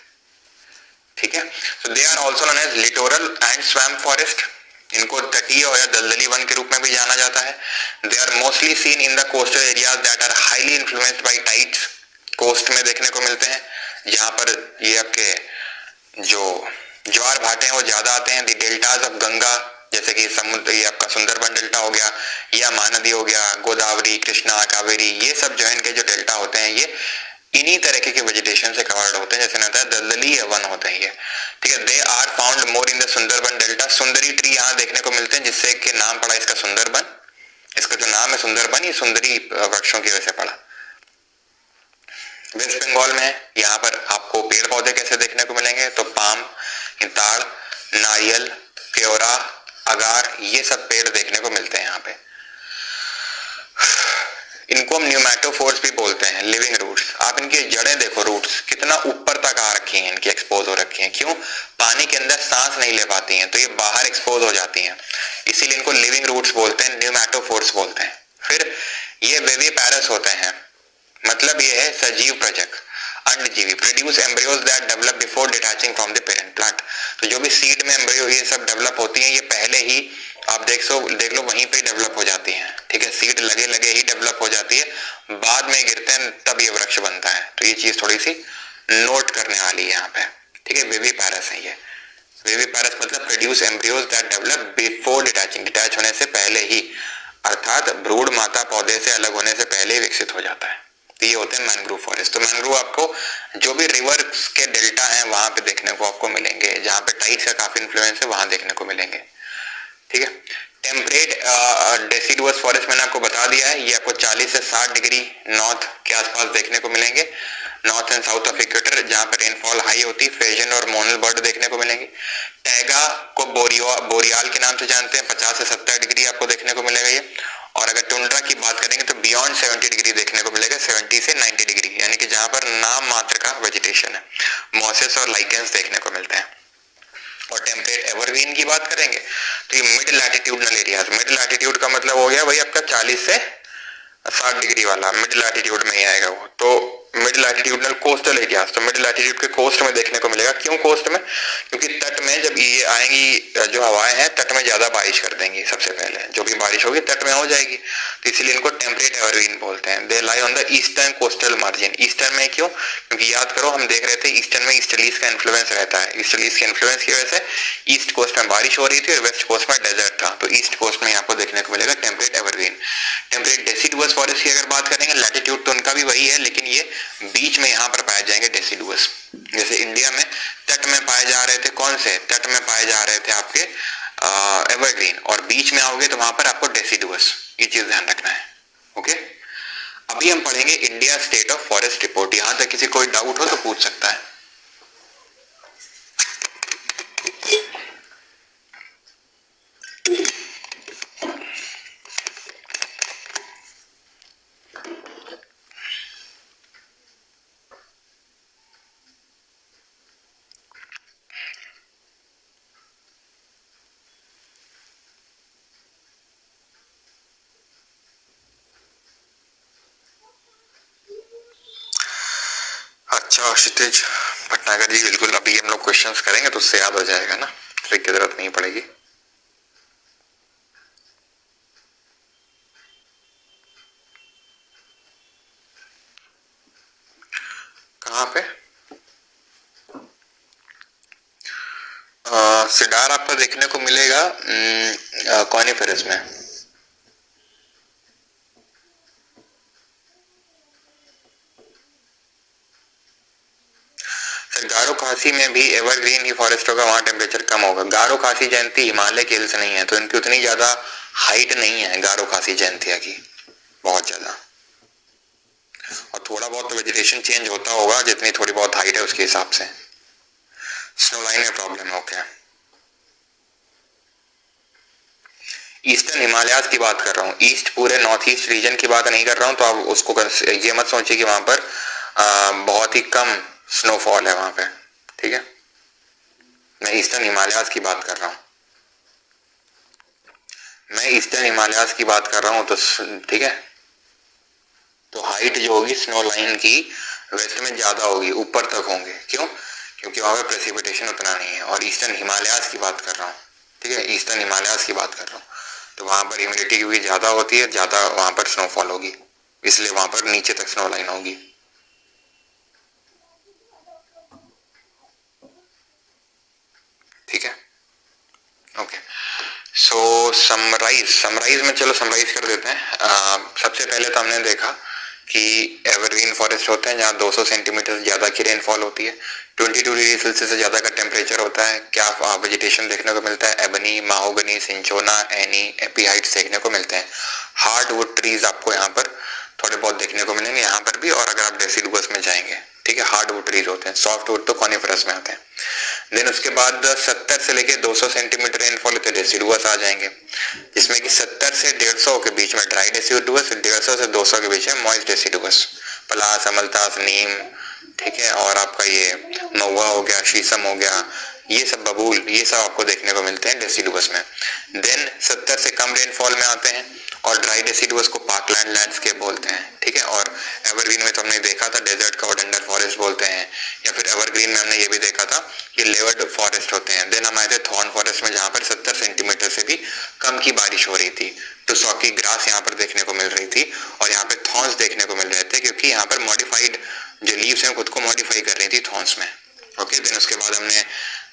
A: ठीक है। So they are also known as littoral and swamp forest, इनको तटीय या दलदली वन के रूप में भी जाना जाता है। They are mostly seen in the coastal areas that are highly influenced by tides, coast में देखने को मिलते हैं जहां पर ये आपके जो ज्वार भाटे हैं वो ज्यादा आते हैं। द डेल्टाज ऑफ गंगा, जैसे कि समुद्र, ये आपका सुंदरबन डेल्टा हो गया, या महानदी हो गया, गोदावरी, कृष्णा, कावेरी, ये सब जो है इनके जो डेल्टा होते हैं ये इन्हीं तरीके के वेजिटेशन से कवर्ड होते हैं, जैसे होता है दलदली वन होते हैं ये, ठीक है। They are found more in the Sundarban delta. Sundari tree यहाँ देखने को मिलते हैं, जिससे कि नाम पड़ा इसका सुंदरबन। इसका जो नाम है सुंदरबन, ये सुंदरी वृक्षों की वजह से पड़ा। वेस्ट बंगाल में यहाँ पर आपको पेड़ पौधे कैसे देखने को मिलेंगे? तो पाम, ताड़, नारियल, केवड़ा, अगार, ये सब पेड़ देखने को मिलते हैं यहाँ पे। इनको हम न्यूमैटोफोर्स भी बोलते हैं, लिविंग रूट्स। आप इनकी जड़ें देखो, रूट्स कितना ऊपर तक आ रखी हैं, इनकी एक्सपोज हो रखी हैं। क्यों? पानी के अंदर सांस नहीं ले पाती हैं, तो ये बाहर एक्सपोज हो जाती हैं, इसीलिए इनको लिविंग रूट्स बोलते हैं, न्यूमैटोफोर्स बोलते हैं। फिर ये विविपैरस होते हैं, मतलब ये है सजीव प्रजक, अंडजीवी, produce embryos that develop before detaching from the parent plant. तो जो भी सीड में एम्ब्रियो ये सब डेवलप होती हैं, ये पहले ही आप देख लो वहीं पे डेवलप हो जाती हैं, ठीक है। सीड लगे लगे ही डेवलप हो जाती है, बाद में गिरते हैं तब ये वृक्ष बनता है। तो ये चीज थोड़ी सी नोट करने वाली है यहाँ पे, ठीक है। विविपैरस है ये। विविपैरस मतलब produce embryos that develop before detaching, detach होने से पहले ही, अर्थात भ्रूण माता पौधे से अलग होने से पहले ही विकसित हो जाता है। तो ये होते हैं मैनग्रोव फॉरेस्ट। तो मैनग्रोव आपको जो भी रिवर्स के डेल्टा हैं वहां पे देखने को आपको मिलेंगे, जहां पे टाइड्स का काफी इन्फ्लुएंस है वहां देखने को मिलेंगे, ठीक है। टेम्परेट डेसिडुअस फॉरेस्ट मैंने आपको बता दिया है, ये आपको 40 से 60 डिग्री नॉर्थ के आसपास देखने को मिलेंगे, north and south of equator, जहां पर रेनफॉल हाई होती है। फ्रेजन और मोनल बर्ड देखने को मिलेंगे। टैगा को बोरियाल के नाम से जानते हैं, 50 से 70 डिग्री आपको देखने को मिलेगा ये। और अगर टुंड्रा की बात करेंगे तो बियॉन्ड 70 डिग्री देखने को मिलेगा, 70 से 90 डिग्री, यानी कि जहां पर नाम मात्र का वेजिटेशन है, मॉसेस और लाइकेंस देखने को मिलते हैं। और टेम्परेट एवरग्रीन की बात करेंगे तो ये mid latitudinal areas, mid latitude का मतलब हो गया वही आपका 40 से 60 डिग्री वाला, मिड लैटिट्यूड में ही आएगा वो। तो मिड लैटिट्यूडनल कोस्टल एरियाज, तो मिड लैटिट्यूड के कोस्ट में देखने को मिलेगा। क्यों कोस्ट में? क्योंकि तट में जब ये आएंगी जो हवाएं हैं, तट में ज्यादा बारिश कर देंगी, सबसे पहले जो भी बारिश होगी तट में हो जाएगी, तो इसलिए इनको टेम्परेट एवरग्रीन बोलते हैं। They lie on the eastern coastal margin. Eastern में क्यों? क्योंकि याद करो हम देख रहे थे ईस्टर्न में ईस्टर्लीज का इन्फ्लुएंस रहता है, ईस्टर्लीज के इन्फ्लुएंस की वजह से ईस्ट कोस्ट में बारिश हो रही थी और वेस्ट कोस्ट में डेजर्ट था, तो ईस्ट कोस्ट में आपको देखने को मिलेगा temperate evergreen. Temperate deciduous forest की अगर बात करेंगे, लैटिट्यूड तो उनका भी वही है, लेकिन ये बीच में यहाँ पर पाए जाएंगे डेसिडुअस। जैसे इंडिया में तट में पाए जा रहे थे, कौन से तट में पाए जा रहे थे आपके एवरग्रीन, और बीच में आओगे तो वहां पर आपको डेसिडुअस, ये चीज ध्यान रखना है। ओके, अभी हम पढ़ेंगे India state of forest report. यहां तक किसी कोई डाउट हो तो पूछ सकता है। अच्छा क्षितिज भटनागर जी, बिल्कुल अभी हम लोग क्वेश्चंस करेंगे तो उससे याद हो जाएगा ना, ट्रिक की जरूरत नहीं पड़ेगी। कहाँ पे? सिडार आपको देखने को मिलेगा कॉनिफेरस में। गारो खासी में भी एवरग्रीन ही फॉरेस्ट होगा, वहां टेम्परेचर कम होगा। गारो खासी जयंती हिमालय के हिल्स नहीं है, तो इनकी उतनी ज्यादा हाइट नहीं है गारो खासी जयंतिया की, बहुत ज्यादा। और थोड़ा बहुत तो वेजिटेशन चेंज होता होगा, जितनी थोड़ी बहुत हाइट है उसके हिसाब से। स्नो लाइन में प्रॉब्लम है। ओके, ईस्टर्न हिमालयाज की बात कर रहा हूँ, ईस्ट पूरे नॉर्थ ईस्ट रीजन की बात नहीं कर रहा हूँ, तो आप उसको ये मत सोचिए कि वहां पर बहुत ही कम स्नोफॉल है वहां पे, ठीक है। मैं ईस्टर्न हिमालयाज की बात कर रहा हूँ, मैं ईस्टर्न हिमालयाज की बात कर रहा हूँ, तो ठीक है। तो हाइट जो होगी स्नो लाइन की वेस्ट में ज्यादा होगी, ऊपर तक होंगे। क्यों? क्योंकि वहां पे प्रेसिपिटेशन उतना नहीं है। और ईस्टर्न हिमालयाज की बात कर रहा हूँ, ठीक है, ईस्टर्न हिमालयाज की बात कर रहा हूँ, तो वहां पर ह्यूमिडिटी क्योंकि ज्यादा होती है, ज्यादा वहां पर स्नोफॉल होगी, इसलिए वहां पर नीचे तक स्नो लाइन होगी। ठीक है, ओके। सो समराइज में चलो समराइज कर देते हैं। सबसे पहले तो हमने देखा कि एवरग्रीन फॉरेस्ट होते हैं जहाँ 200 सेंटीमीटर ज्यादा की रेनफॉल होती है, 22 डिग्री सेल्सियस से ज्यादा का टेम्परेचर होता है। क्या वेजिटेशन देखने को मिलता है? एबनी, माहोगनी, सिंचोना, एनी, एपीहाइट्स देखने को मिलते हैं। हार्डवुड ट्रीज आपको यहाँ पर थोड़े बहुत देखने को मिलेंगे यहाँ पर भी, और अगर आप डेसिडुअस में जाएंगे, ठीक है, हार्डवुड ट्रीज होते हैं। सॉफ्टवुड तो कॉनिफरस में आते हैं। देन उसके बाद 70 से लेके 200 सेंटीमीटर रेनफॉल होते डेसिडुअस आ जाएंगे, जिसमें कि 70 से 150 के बीच में ड्राई डेसिडुअस, 150 से 200 के बीच में मॉइस्ट डेसिडुअस, पलास, अमलतास, नीम, ठीक है, और आपका ये महुआ हो गया, शीशम हो गया, ये सब बबूल, ये सब आपको देखने को मिलते हैं डेसिडुअस में। देन 70 से कम रेनफॉल में आते हैं, और ड्राई डेसिडुअस को पार्कलैंड लैंडस्केप बोलते हैं, ठीक है। और एवरग्रीन में तो हमने देखा था डेजर्ट कवर्ड अंडर फॉरेस्ट बोलते हैं, या फिर एवरग्रीन में हमने ये भी देखा था कि लेवर्ड फॉरेस्ट होते हैं। देन हम आए थे थॉर्न फॉरेस्ट में, जहां पर 70 सेंटीमीटर से भी कम की बारिश हो रही थी, तो सॉकी ग्रास यहाँ पर देखने को मिल रही थी, और यहाँ पे थॉर्न्स देखने को मिल रहे थे, क्योंकि यहाँ पर मॉडिफाइड जो लीव्स हैं खुद को मॉडिफाई कर रही थी थॉर्न्स में। ओके, देन उसके बाद हमने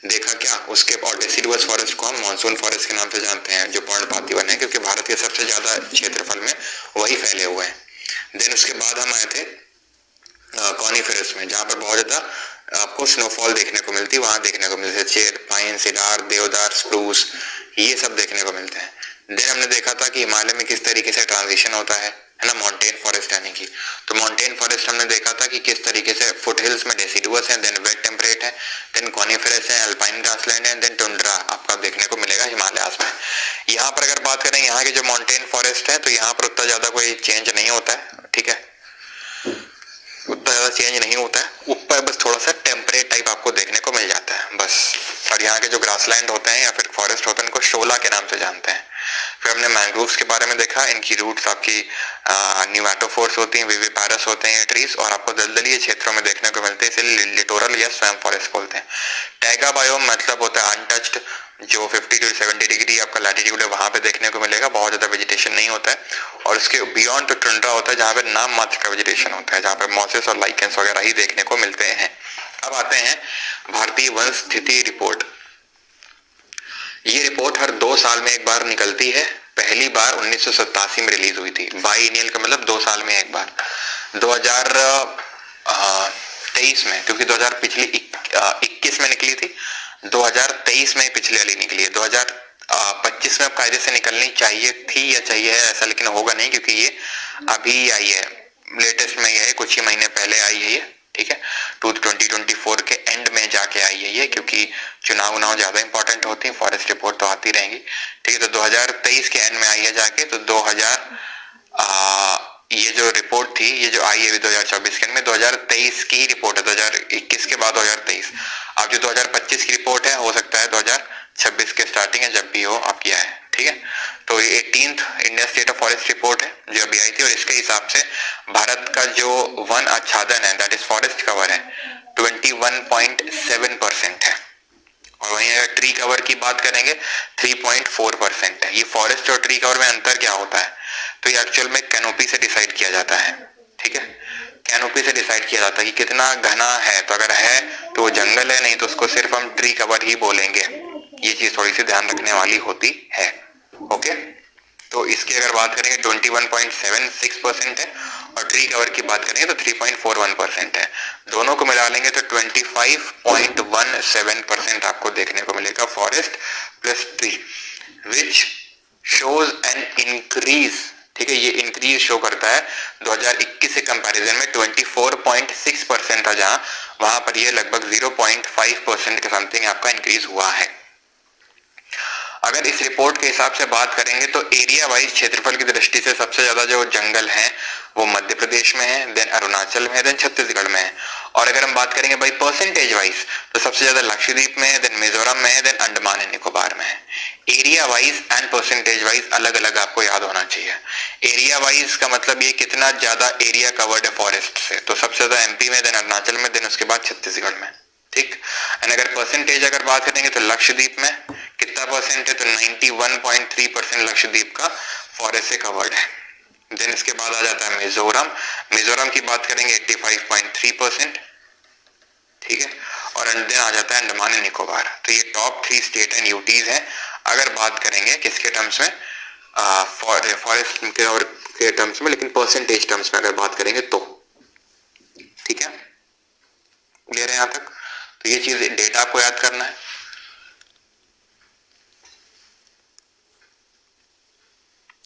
A: देखा क्या, उसके और डेसिडुअस फॉरेस्ट को हम मानसून फॉरेस्ट के नाम से जानते हैं, जो पर्णपाती वन है, क्योंकि भारत के सबसे ज्यादा क्षेत्रफल में वही फैले हुए हैं। देन उसके बाद हम आए थे कॉनिफेरस में, जहां पर बहुत ज्यादा आपको स्नोफॉल देखने को मिलती है, वहां देखने को मिलते हैं चेर, पाइन, सिडार, देवदार, स्प्रूस, ये सब देखने को मिलते हैं। देन हमने देखा था कि हिमालय में किस तरीके से ट्रांजिशन होता है ना, माउंटेन फॉरेस्ट यानी कि, तो माउंटेन फॉरेस्ट हमने देखा था कि किस तरीके से फुट हिल्स में डेसिडुअस है, देन वेट टेम्परेट है, देन कॉनिफेरस है, अल्पाइन ग्रासलैंड है, देन टुंड्रा आपका देखने को मिलेगा हिमालयास में। यहाँ पर अगर बात करें यहाँ के जो माउंटेन फॉरेस्ट है, तो यहाँ पर उतना ज्यादा कोई चेंज नहीं होता है, ठीक है, उतना ज्यादा चेंज नहीं होता है, ऊपर बस थोड़ा सा टेम्परेट टाइप आपको देखने को मिल जाता है बस। और यहाँ के जो ग्रासलैंड होते हैं या फिर फॉरेस्ट होते हैं इनको शोला के नाम से जानते हैं। फिर हमने मैंग्रोव्स के बारे में देखा, इनकी रूट्स आपकी न्यूमैटोफोर्स होती हैं, विविपारस होते हैं ट्रीज, और आपको दलदली क्षेत्रों में देखने को मिलते हैं, इसलिए लिटोरल या स्वैम्प फॉरेस्ट बोलते हैं। टैगा बायोम मतलब होता है अनटच्ड, जो 50 to 70 डिग्री आपका लैटिट्यूड है वहां पे देखने को मिलेगा, बहुत ज्यादा वेजिटेशन नहीं होता है। और उसके बियॉन्ड तो टुंड्रा होता है जहाँ पे नाम मात्र का वेजिटेशन होता है, जहाँ पे मॉसेस और लाइकेंस वगैरह ही देखने को मिलते हैं। अब आते हैं भारतीय वन स्थिति रिपोर्ट। ये रिपोर्ट हर 2 साल में एक बार निकलती है, पहली बार 1987 में रिलीज हुई थी। बाईनियल का मतलब 2 साल में एक बार। 2023 में, क्योंकि 2021 में निकली थी, 2023 में पिछले वाली निकली है। 2025 में कायदे से निकलनी चाहिए थी या चाहिए है ऐसा, लेकिन होगा नहीं क्योंकि ये अभी आई है, लेटेस्ट में ये है, कुछ ही महीने पहले आई है ये, ठीक है। 2024 के एंड में जाके आई है ये, क्योंकि चुनाव ज्यादा इंपॉर्टेंट होती है, फॉरेस्ट रिपोर्ट तो आती रहेंगी, ठीक है। तो 2023 के एंड में आई है जाके, तो 2000 ये जो रिपोर्ट थी, ये जो आई है 2024 के एंड में, 2023 की रिपोर्ट है, 2021 के बाद 2023। अब जो 2025 की रिपोर्ट है हो सकता है 2026 के स्टार्टिंग है, जब भी हो आप किया है, ठीक है। तो ये 18th India state of forest report है जो अभी आई थी, और इसके हिसाब से भारत का जो वन आच्छादन है, दैट इज फॉरेस्ट कवर है, 21.7% है। और वहीं अगर ट्री कवर की बात करेंगे 3.4% है। ये फॉरेस्ट और ट्री कवर में अंतर क्या होता है, तो ये एक्चुअल में कैनोपी से डिसाइड किया जाता है, ठीक है। कैनोपी से डिसाइड किया जाता है कि कितना घना है, तो अगर है तो वो जंगल है, नहीं तो उसको सिर्फ हम ट्री कवर ही बोलेंगे। ये चीज थोड़ी सी ध्यान रखने वाली होती है, ओके। तो इसकी अगर बात करेंगे 21.76% है, और ट्री कवर की बात करेंगे तो 3.41% है। दोनों को मिला लेंगे तो 25.17% आपको देखने को मिलेगा forest plus tree, which shows an increase, ठीक है। ये इंक्रीज शो करता है 2021 से कंपैरिजन में 24.6% था, जहां वहां पर ये लगभग 0.5% के समथिंग आपका इंक्रीज हुआ है। अगर इस रिपोर्ट के हिसाब से बात करेंगे तो एरिया वाइज क्षेत्रफल की दृष्टि से सबसे ज्यादा जो जंगल है वो मध्य प्रदेश में है, देन अरुणाचल में है, देन छत्तीसगढ़ में है। और अगर हम बात करेंगे भाई परसेंटेज वाइज तो सबसे ज्यादा लक्षद्वीप में है, देन मिजोरम में है, देन अंडमान एंड निकोबार में है। Area wise and percentage wise अलग अलग आपको याद होना चाहिए। एरिया वाइज का मतलब ये कितना ज्यादा एरिया कवर्ड है फॉरेस्ट से, तो सबसे ज्यादा एमपी में, देन अरुणाचल में, देन उसके बाद छत्तीसगढ़ में, ठीक। एंड अगर परसेंटेज अगर बात करेंगे तो लक्षद्वीप में कितना परसेंट है, तो 91.3% लक्षद्वीप का फॉरेस्ट से कवर्ड है। देन इसके बाद आ जाता है मिजोरम। मिजोरम की बात करेंगे 85.3%, ठीक है। और देन आ जाता है अंडमान एंड निकोबार। तो ये टॉप 3 स्टेट एंड यूटीज हैं अगर बात करेंगे किसके टर्म्स में, फॉरेस्ट के टर्म्स में, लेकिन परसेंटेज टर्म्स में अगर बात करेंगे तो, ठीक है। क्लियर है यहां तक? तो ये चीज डेटा आपको याद करना है।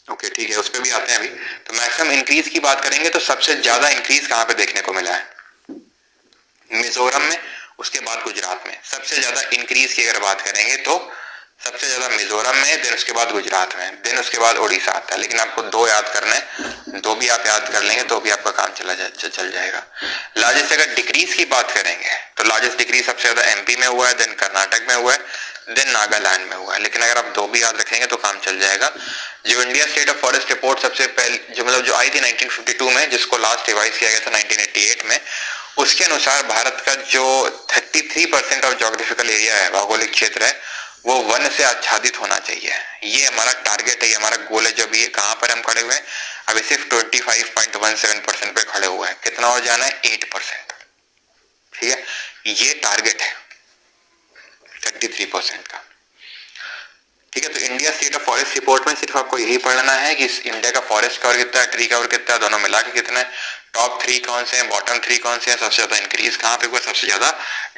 A: ओके, ठीक है, उस पर भी आते हैं अभी। तो मैक्सिमम इंक्रीज की बात करेंगे तो सबसे ज्यादा इंक्रीज कहां पे देखने को मिला है, मिजोरम में, उसके बाद गुजरात में। सबसे ज्यादा इंक्रीज की अगर बात करेंगे तो सबसे ज्यादा मिजोरम में, देन उसके बाद गुजरात में, देन उसके बाद उड़ीसा आता है। लेकिन आपको 2 याद करने हैं, 2 भी आप याद कर लेंगे तो भी आपका काम चल जाएगा। लार्जेस्ट अगर डिक्रीज की बात करेंगे तो लार्जेस्ट डिक्रीज सबसे ज्यादा एमपी में हुआ है, देन कर्नाटक में हुआ है, देन नागालैंड में हुआ है। लेकिन अगर आप 2 भी याद रखेंगे तो काम चल जाएगा। जो India state of forest report सबसे पहले जो आई थी 1952 में, जिसको लास्ट रिवाइज किया गया था 1988 में, उसके अनुसार भारत का जो 33% ऑफ ज्योग्राफिकल एरिया है, भौगोलिक क्षेत्र है, वो वन से आच्छादित होना चाहिए। ये हमारा टारगेट है, ये हमारा गोल है। जो भी कहां पर हम खड़े हुए हैं अभी सिर्फ 25.17% पे खड़े हुए हैं, कितना और जाना है 8%, ठीक है। ये टारगेट है 33% का, ठीक है। तो India state of forest report में सिर्फ आपको यही पढ़ना है कि इंडिया का फॉरेस्ट कवर कितना है, ट्री कवर कितना है, दोनों मिला के कितना है, टॉप 3 कौन से हैं, बॉटम 3 कौन से हैं, सबसे ज्यादा इंक्रीज कहां पे हुआ, सबसे ज्यादा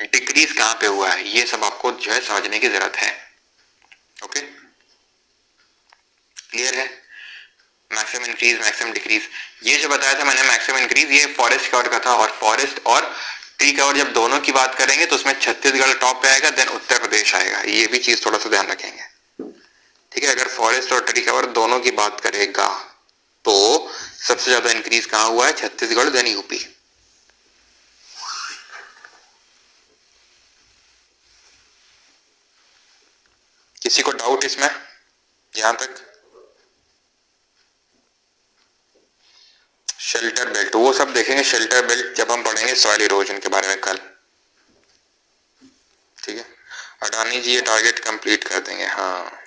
A: डिक्रीज कहां पे हुआ है, ये सब आपको जो है समझने की जरूरत है, ओके। क्लियर है? मैक्सिमम इंक्रीज, मैक्सिमम डिक्रीज, ये जो बताया था मैंने मैक्सिमम इंक्रीज, ये फॉरेस्ट कवर का था। और फॉरेस्ट और ट्री कवर जब दोनों की बात करेंगे तो उसमें छत्तीसगढ़ टॉप पे आएगा, देन उत्तर प्रदेश आएगा। ये भी चीज थोड़ा सा ध्यान रखेंगे, ठीक है? अगर फॉरेस्ट और ट्री कवर दोनों की बात करेगा तो सबसे ज्यादा इंक्रीज कहां हुआ है? Chhattisgarh, then UP. किसी को डाउट इसमें यहां तक? शेल्टर बेल्ट, वो सब देखेंगे शेल्टर बेल्ट जब हम पढ़ेंगे सॉइल इरोजन के बारे में कल, ठीक है? अडानी जी ये टारगेट कंप्लीट कर देंगे, हाँ।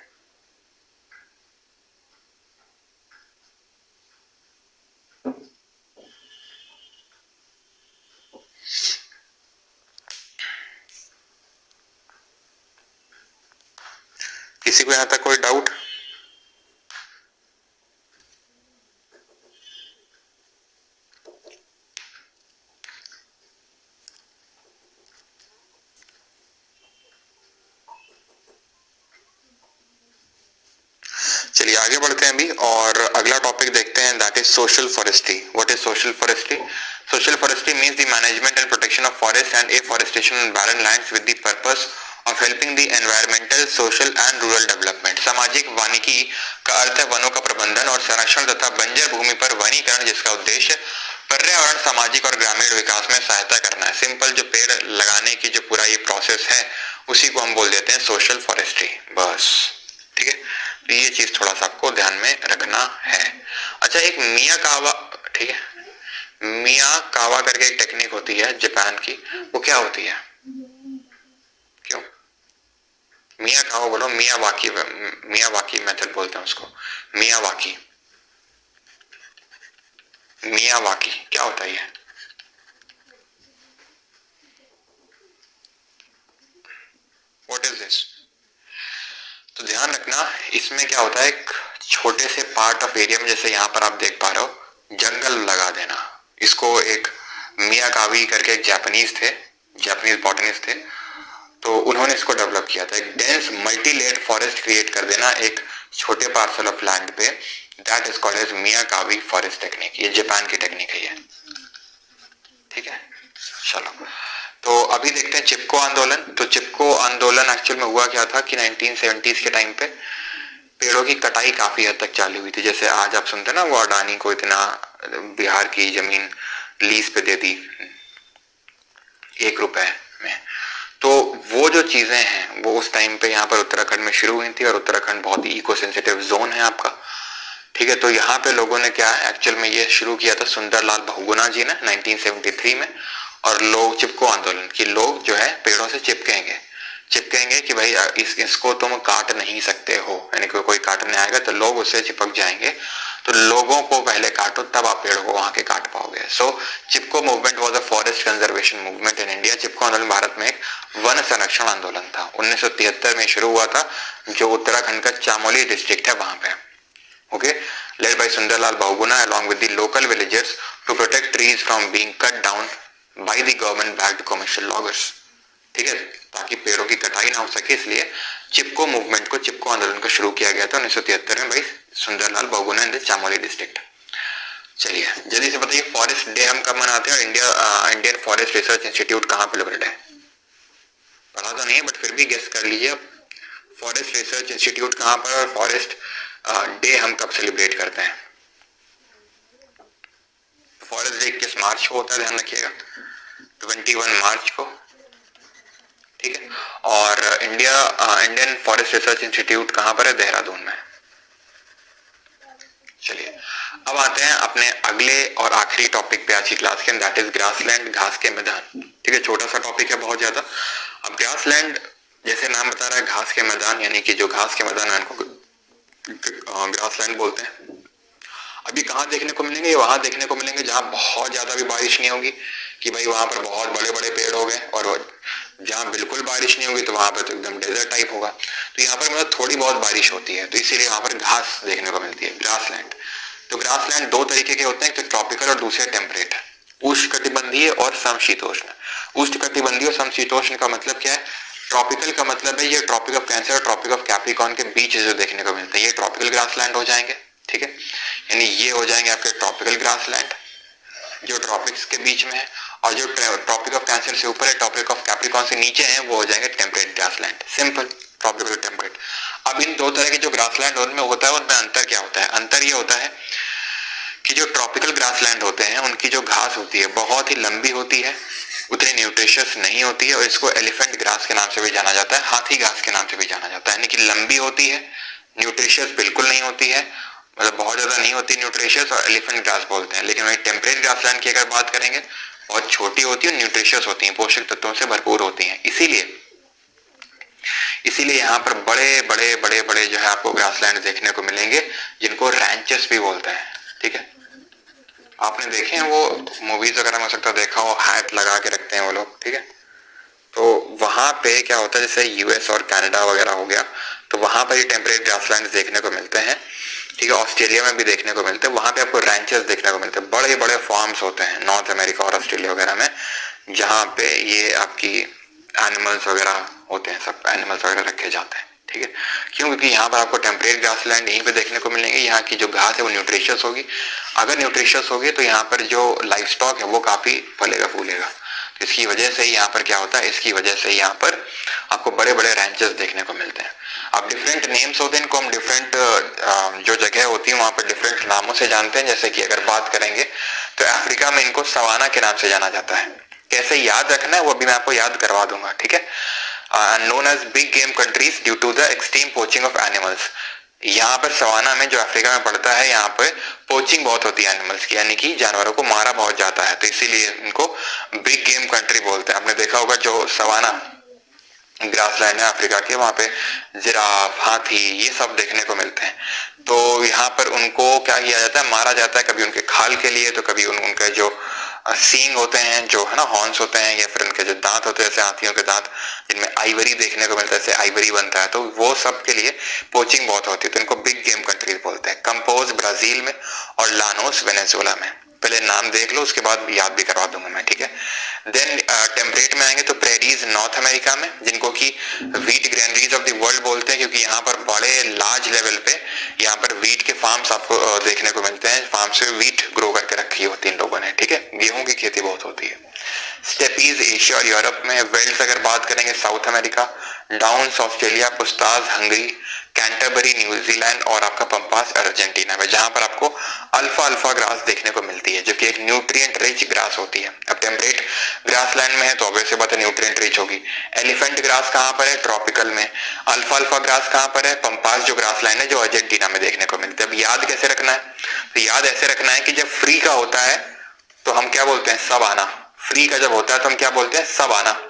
A: किसी को यहां तक कोई डाउट? चलिए आगे बढ़ते हैं अभी और अगला टॉपिक देखते हैं, that is social forestry. What is social forestry? Social forestry means the management and protection of forest and afforestation on barren lands with the purpose of helping the environmental, social and rural development. सामाजिक वानिकी का अर्थ है वनों का प्रबंधन और संरक्षण तथा बंजर भूमि पर वनीकरण, जिसका उद्देश्य पर्यावरण, सामाजिक और ग्रामीण विकास में सहायता करना है। सिंपल जो पेड़ लगाने की जो पूरा ये प्रोसेस है उसी को हम बोल देते हैं सोशल फॉरेस्ट्री, बस, ठीक है? तो ये चीज थोड़ा सा आपको ध्यान में रखना है। अच्छा, एक मिया कावा, ठीक है, मिया कावा करके एक टेक्निक होती है जापान की, वो क्या होती है? क्यों मिया कावा बोलो? मिया वाकी मेथड बोलते हैं उसको, मिया वाकी। मिया वाकी क्या होता है ये? What is this? तो ध्यान रखना, इसमें क्या होता है, एक छोटे से पार्ट ऑफ एरिया में, जैसे यहाँ पर आप देख पा रहे हो, जंगल लगा देना। इसको एक मियाकावी करके एक जापानीज बॉटनिस्ट थे, तो उन्होंने इसको डेवलप किया था। एक dense multi layered forest create कर देना एक छोटे पार्सल ऑफ लैंड पे, that is called as Miyawaki forest technique. ये जापान की टेक्निक है ये, ठीक है? चलो, तो अभी देखते हैं चिपको आंदोलन। तो चिपको आंदोलन एक्चुअल में हुआ क्या था कि 1970s के टाइम पे पेड़ों की कटाई काफी हद तक चालू हुई थी। जैसे आज आप सुनते हैं ना, वो अडानी को इतना बिहार की जमीन लीज पे दे दी 1 रुपए में, तो वो जो चीजें हैं वो उस टाइम पे यहाँ पर उत्तराखंड में शुरू हुई थी। और उत्तराखंड बहुत ही इको सेंसिटिव जोन है आपका, ठीक है? तो यहाँ पे लोगों ने क्या एक्चुअल में ये शुरू किया था सुंदरलाल बहुगुणा जी ने 1973 में। और लोग चिपको आंदोलन कि लोग जो है पेड़ों से चिपकेंगे कि भाई इसको तुम काट नहीं सकते हो, यानी कोई काटने आएगा तो लोग उससे चिपक जाएंगे, तो लोगों को पहले काटो तब आप पेड़ को वहां के काट पाओगे। सो Chipko movement was a forest conservation movement in India. Chipko आंदोलन भारत में एक वन संरक्षण आंदोलन था, 1973 में शुरू हुआ था, जो उत्तराखंड का चामोली डिस्ट्रिक्ट है वहां पे, okay, led by Sundarlal Bahuguna along with the local villagers to protect trees from being cut down by the government backed commercial loggers, ठीक है? ताकि पेड़ों की कटाई ना हो सके, इसलिए चिपको मूवमेंट को, चिपको आंदोलन को शुरू किया गया था 1973 में भाई Sunderlal Bahuguna in the Chamoli district. चलिए जल्दी से बताइए, फॉरेस्ट डे हम कब मनाते हैं और इंडियन फॉरेस्ट रिसर्च इंस्टीट्यूट कहाँ पे लोकेटेड है? पढ़ा तो नहीं है बट फिर भी गेस कर लीजिए आप, फॉरेस्ट रिसर्च इंस्टीट्यूट कहाँ पर, और फॉरेस्ट डे हम कब सेलिब्रेट करते हैं? फॉरेस्ट डे 21 मार्च को होता है, ध्यान रखिएगा, 21 मार्च को, ठीक है? और इंडियन फॉरेस्ट रिसर्च इंस्टीट्यूट कहां पर है? देहरादून में। चलिए अब आते हैं अपने अगले और आखिरी टॉपिक पे आज की क्लास के, दैट इज ग्रासलैंड, घास के मैदान, ठीक है? छोटा सा टॉपिक है बहुत ज्यादा। अब ग्रासलैंड जैसे नाम बता रहा है, घास के मैदान, यानी कि जो घास के मैदान है उनको ग्रासलैंड बोलते हैं। अभी कहाँ देखने को मिलेंगे? वहां देखने को मिलेंगे जहां बहुत ज्यादा भी बारिश नहीं होगी, कि भाई वहां पर बहुत बड़े बड़े पेड़ हो गए, और जहां बिल्कुल बारिश नहीं होगी तो वहां पर तो एकदम डेजर्ट टाइप होगा। तो यहाँ पर मतलब थोड़ी बहुत बारिश होती है, तो इसीलिए वहां पर घास देखने को मिलती है, ग्रासलैंड। तो ग्रासलैंड 2 तरीके के होते हैं, एक तो ट्रॉपिकल और दूसरे टेम्परेट, उष्णकटिबंधीय और समशीतोष्ण। उष्णकटिबंधीय और समशीतोष्ण का मतलब क्या है? ट्रॉपिकल का मतलब है ये ट्रॉपिक ऑफ कैंसर और ट्रॉपिक ऑफ कैप्रिकॉर्न के बीच जो देखने को मिलते हैं ये ट्रॉपिकल ग्रासलैंड हो जाएंगे, ठीक है। यानी ये हो जाएंगे आपके ट्रॉपिकल ग्रासलैंड जो ट्रॉपिक्स के बीच में है, और जो ट्रॉपिक ऑफ कैंसर से ऊपर है, ट्रॉपिक ऑफ कैप्रिकॉर्न से नीचे है, वो हो जाएंगे temperate grassland. Simple, tropical temperate. अब इन दो तरह के जो ग्रासलैंड उनमें होता है उनमें अंतर क्या होता है? अंतर ये होता है कि जो ट्रॉपिकल ग्रासलैंड होते हैं उनकी जो घास होती है बहुत ही लंबी होती है, उतनी न्यूट्रिशियस नहीं होती है, और इसको एलिफेंट ग्रास के नाम से भी जाना जाता है, हाथी घास के नाम से भी जाना जाता है। यानी कि लंबी होती है, न्यूट्रिशियस बिल्कुल नहीं होती है, मतलब बहुत ज्यादा नहीं होती न्यूट्रिशियस, और एलिफेंट ग्रास बोलते हैं। लेकिन वही टेम्परेट ग्रासलैंड की अगर बात करेंगे बहुत छोटी होती है, न्यूट्रिशियस होती है, पोषक तत्वों से भरपूर होती है। इसीलिए यहाँ पर बड़े बड़े बड़े बड़े जो है आपको ग्रासलैंड देखने को मिलेंगे जिनको रैंचेस भी बोलते हैं, ठीक है। आपने देखे हैं वो मूवीज वगैरह में हो सकता है देखा हो, हैट लगा के रखते हैं वो लोग, ठीक है। तो वहां पे क्या होता है, जैसे यूएस और कनाडा वगैरह हो गया, तो वहां पर ये टेम्परेट ग्रासलैंड देखने को मिलते हैं, ठीक है। ऑस्ट्रेलिया में भी देखने को मिलते हैं, वहां पे आपको रैंचेस देखने को मिलते हैं, बड़े बड़े फार्म्स होते हैं नॉर्थ अमेरिका और ऑस्ट्रेलिया वगैरह में, जहाँ पे ये आपकी एनिमल्स वगैरह होते हैं, सब एनिमल्स वगैरह रखे जाते हैं, ठीक है। क्यों? क्योंकि यहाँ पर आपको टेम्परेट ग्रासलैंड यहीं पे देखने को मिलेंगे, यहाँ की जो घास है वो न्यूट्रिशियस होगी। अगर न्यूट्रिशियस होगी तो यहाँ पर जो लाइफ स्टॉक है वो काफी फलेगा फूलेगा। तो इसकी वजह से यहाँ पर क्या होता है, इसकी वजह से यहाँ पर आपको बड़े बड़े रैंचेस देखने को मिलते हैं। अब डिफरेंट नेम्स होते हैं, इनको हम डिफरेंट जो जगह होती है वहां पर डिफरेंट नामों से जानते हैं। जैसे कि अगर बात करेंगे तो अफ्रीका में इनको सवाना के नाम से जाना जाता है। कैसे याद रखना है वो भी मैं आपको याद करवा दूंगा, ठीक है। known as big game countries due to the extreme poaching of animals। यहाँ पर सवाना में जो अफ्रीका में पड़ता है, यहाँ पर पोचिंग बहुत होती है एनिमल्स की, यानी कि जानवरों को मारा बहुत जाता है, तो इसीलिए इनको बिग गेम कंट्री बोलते हैं। आपने देखा होगा जो सवाना ग्रासलैंड है अफ्रीका के, वहां पे जिराफ, हाथी, ये सब देखने को मिलते हैं। तो यहाँ पर उनको क्या किया जाता है, मारा जाता है, कभी उनके खाल के लिए, तो कभी उनके जो सींग होते हैं, जो है ना हॉर्न्स होते हैं, या फिर उनके जो दांत होते हैं जैसे हाथियों के दांत, जिनमें आइवरी देखने को मिलता है, जैसे आइवरी बनता है, तो वो सब के लिए पोचिंग बहुत होती है, तो इनको बिग गेम कंट्रीज बोलते हैं। कंपोज ब्राजील में और लानोस वेनेजुएला में। पहले नाम देख लो, उसके बाद याद भी करवा दूंगा मैं, ठीक है। देन टेम्परेट में आएंगे तो प्रेरीज नॉर्थ अमेरिका में, जिनको कि wheat granaries of the world बोलते हैं, क्योंकि यहाँ पर बड़े लार्ज लेवल पे यहाँ पर व्हीट के फार्म्स आपको देखने को मिलते हैं। फार्म से व्हीट ग्रो करके रखी होती है इन लोगों ने, ठीक है। गेहूं की खेती बहुत होती है। स्टेपीज एशिया और यूरोप में। वेल्स अगर बात करेंगे south America, downs Australia, पुस्ताज Hungary, Canterbury New Zealand और आपका पंपास अर्जेंटीना में, जहां पर आपको अल्फा अल्फा ग्रास देखने को मिलती है, जो कि एक न्यूट्रिएंट रिच ग्रास होती है। अब टेम्परेट ग्रासलैंड में है तो ऑब्वियस बात है न्यूट्रिएंट रिच होगी। एलिफेंट ग्रास कहां पर है? ट्रॉपिकल में। अल्फा अल्फा ग्रास कहां पर है? पंपास जो ग्रासलैंड है जो अर्जेंटीना में देखने को मिलते हैं। अब याद कैसे रखना है? तो याद ऐसे रखना है कि जब फ्री का होता है तो हम क्या बोलते हैं? सब आना। फ्री का जब होता है तो हम क्या बोलते हैं? सब आना।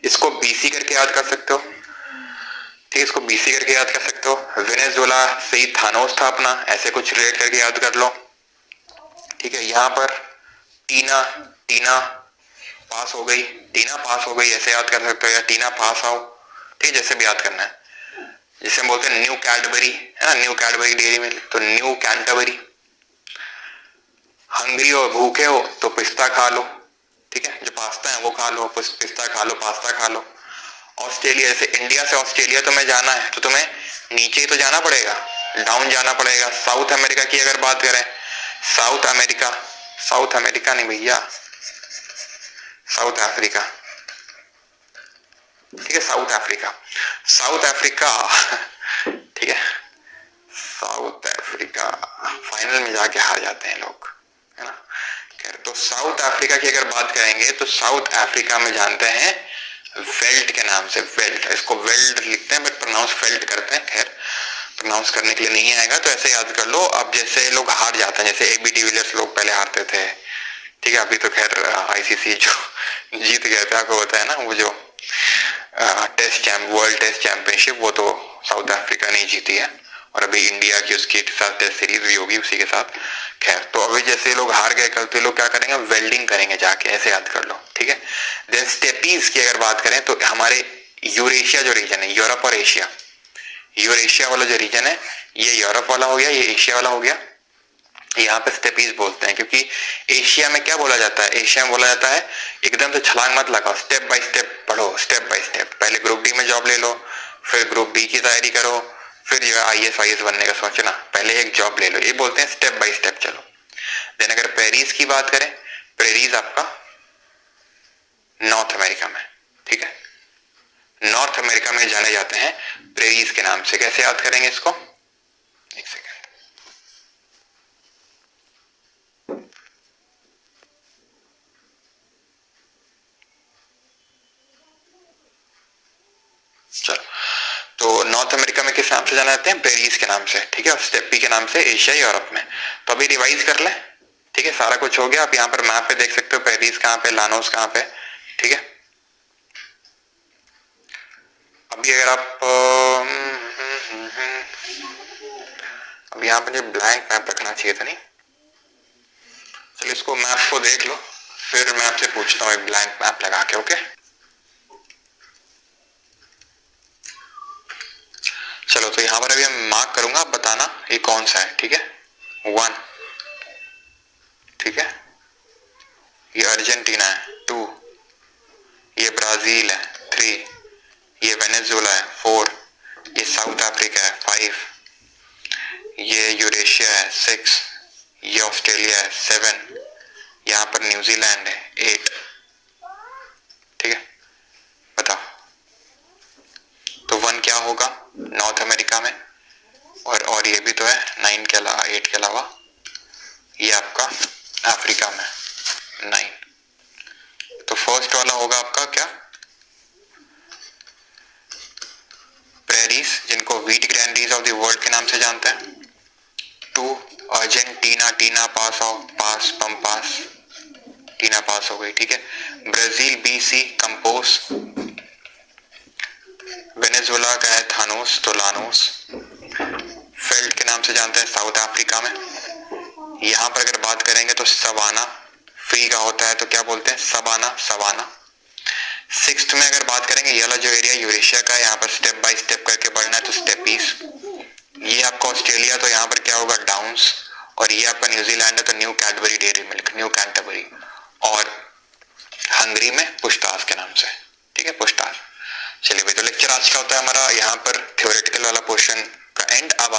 A: इसको बीसी करके याद कर सकते हो, ठीक है, इसको बीसी करके याद कर सकते हो। वेनेजुएला से ही थानोस था अपना, ऐसे कुछ रिलेट करके याद कर लो, ठीक है। यहाँ पर टीना टीना पास हो गई, टीना पास हो गई, ऐसे याद कर सकते हो, या टीना पास आओ, ठीक, जैसे भी याद करना है। जैसे हम बोलते हैं न्यू कैडबरी है ना, न्यू कैडबरी डेयरी मिल्क, तो न्यू कैंटरबरी। हंग्री हो, भूखे हो तो पिस्ता खा लो, ठीक है, जो पास्ता है वो खा लो, पिस्ता खा लो, पास्ता खा लो। ऑस्ट्रेलिया, जैसे इंडिया से ऑस्ट्रेलिया तुम्हें जाना है तो तुम्हें नीचे ही तो जाना पड़ेगा, डाउन जाना पड़ेगा। साउथ अमेरिका की अगर बात करें, साउथ अमेरिका नहीं भैया, साउथ अफ्रीका, ठीक है, साउथ अफ्रीका, ठीक है, साउथ अफ्रीका फाइनल में जाके हार जाते हैं लोग, है ना। खैर, तो साउथ अफ्रीका की अगर बात करेंगे तो साउथ अफ्रीका में जानते हैं वेल्ट के नाम से। वेल्ट, इसको वेल्ट लिखते हैं बट प्रोनाउंस वेल्ट करते हैं। खैर, प्रोनाउंस करने के लिए नहीं आएगा तो ऐसे याद कर लो। अब जैसे लोग हार जाते हैं, जैसे एबी डिविलियर्स लोग पहले हारते थे, ठीक है, अभी तो खैर आईसीसी जो जीत गया था, आपको पता है ना, वो जो वर्ल्ड टेस्ट चैंपियनशिप, वो तो साउथ अफ्रीका ने जीती है, और अभी इंडिया की उसके साथ टेस्ट सीरीज भी होगी उसी के साथ। खैर, तो अभी जैसे लोग हार गए कल, तो लोग क्या करेंगे? वेल्डिंग करेंगे जाके, ऐसे याद कर लो, ठीक है। देन स्टेपीज की अगर बात करें तो हमारे यूरेशिया जो रीजन है, यूरोप और एशिया, यूरेशिया वाला जो रीजन है, ये यूरोप वाला हो गया, ये एशिया वाला हो गया। यहाँ पे स्टेपीज बोलते हैं, क्योंकि एशिया में क्या बोला जाता है, एशिया में बोला जाता है एकदम से छलांग मत लगाओ, स्टेप बाय स्टेप पढ़ो, स्टेप बाय स्टेप। पहले ग्रुप डी में जॉब ले लो, फिर ग्रुप बी की तैयारी करो, फिर जो है IAS बनने का सोचना, पहले एक जॉब ले लो, ये बोलते हैं स्टेप बाय स्टेप चलो। देन अगर पेरिस की बात करें, पेरिस आपका नॉर्थ अमेरिका में, ठीक है, नॉर्थ अमेरिका में जाने जाते हैं पेरिस के नाम से। कैसे याद करेंगे इसको, एक सेकेंड, चलो। तो नॉर्थ अमेरिका में किस नाम से जाना जाते हैं, पेरिस के नाम से, ठीक है, और स्टेपी के नाम से एशिया यूरोप में। तो अभी रिवाइज कर ले, ठीक है, सारा कुछ हो गया। आप यहाँ पर मैप पे देख सकते हो पेरिस कहाँ पे, लानोस कहाँ पे, ठीक है। अभी अगर आप अब यहाँ पे जो ब्लैंक मैप रखना चाहिए था, नहीं, चलो इसको मैप को देख लो, फिर मैं आपसे पूछता हूँ एक ब्लैंक मैप लगा के, ओके। चलो तो यहाँ पर अभी मैं मार्क करूंगा, आप बताना ये कौन सा है, ठीक है। 1, ठीक है, ये अर्जेंटीना है। 2, ये ब्राजील है। 3, ये वेनेजुएला है। 4, ये साउथ अफ्रीका है। 5, ये यूरेशिया है। 6, ये ऑस्ट्रेलिया है। 7, यहाँ पर न्यूजीलैंड है। 8, ठीक है, बताओ। तो 1 क्या होगा नॉर्थ अमेरिका में, और ये भी तो है 9 के अलावा, 8 के अलावा ये आपका अफ्रीका में 9। तो फर्स्ट वाला होगा आपका क्या, पेरिस, जिनको wheat granaries of the world के नाम से जानते हैं। 2, Argentina, Tina pass of, pass pampas, Tina pass हो गई, ठीक है। ब्राजील BC कंपोस, वेनेजुएला का है थानोस, तो लानोस। फेल्ट के नाम से जानते हैं साउथ अफ्रीका में। यहाँ पर अगर बात करेंगे तो सवाना, फ्री का होता है तो क्या बोलते हैं, सवाना, सवाना। 6th में अगर बात करेंगे, ये वाला जो एरिया यूरेशिया का है, यहाँ पर स्टेप बाय स्टेप करके बढ़ना है तो स्टेपीज। ये आपका ऑस्ट्रेलिया, तो यहाँ पर क्या होगा, डाउन्स। और ये आपका न्यूजीलैंड है तो new Cadbury dairy milk, new Canterbury. और हंगरी में पुश्तास के नाम से, ठीक है, पुश्तास। चलिए भाई, तो लेक्चर आज का होता है हमारा यहाँ पर थ्योरेटिकल वाला पोर्शन का एंड। अब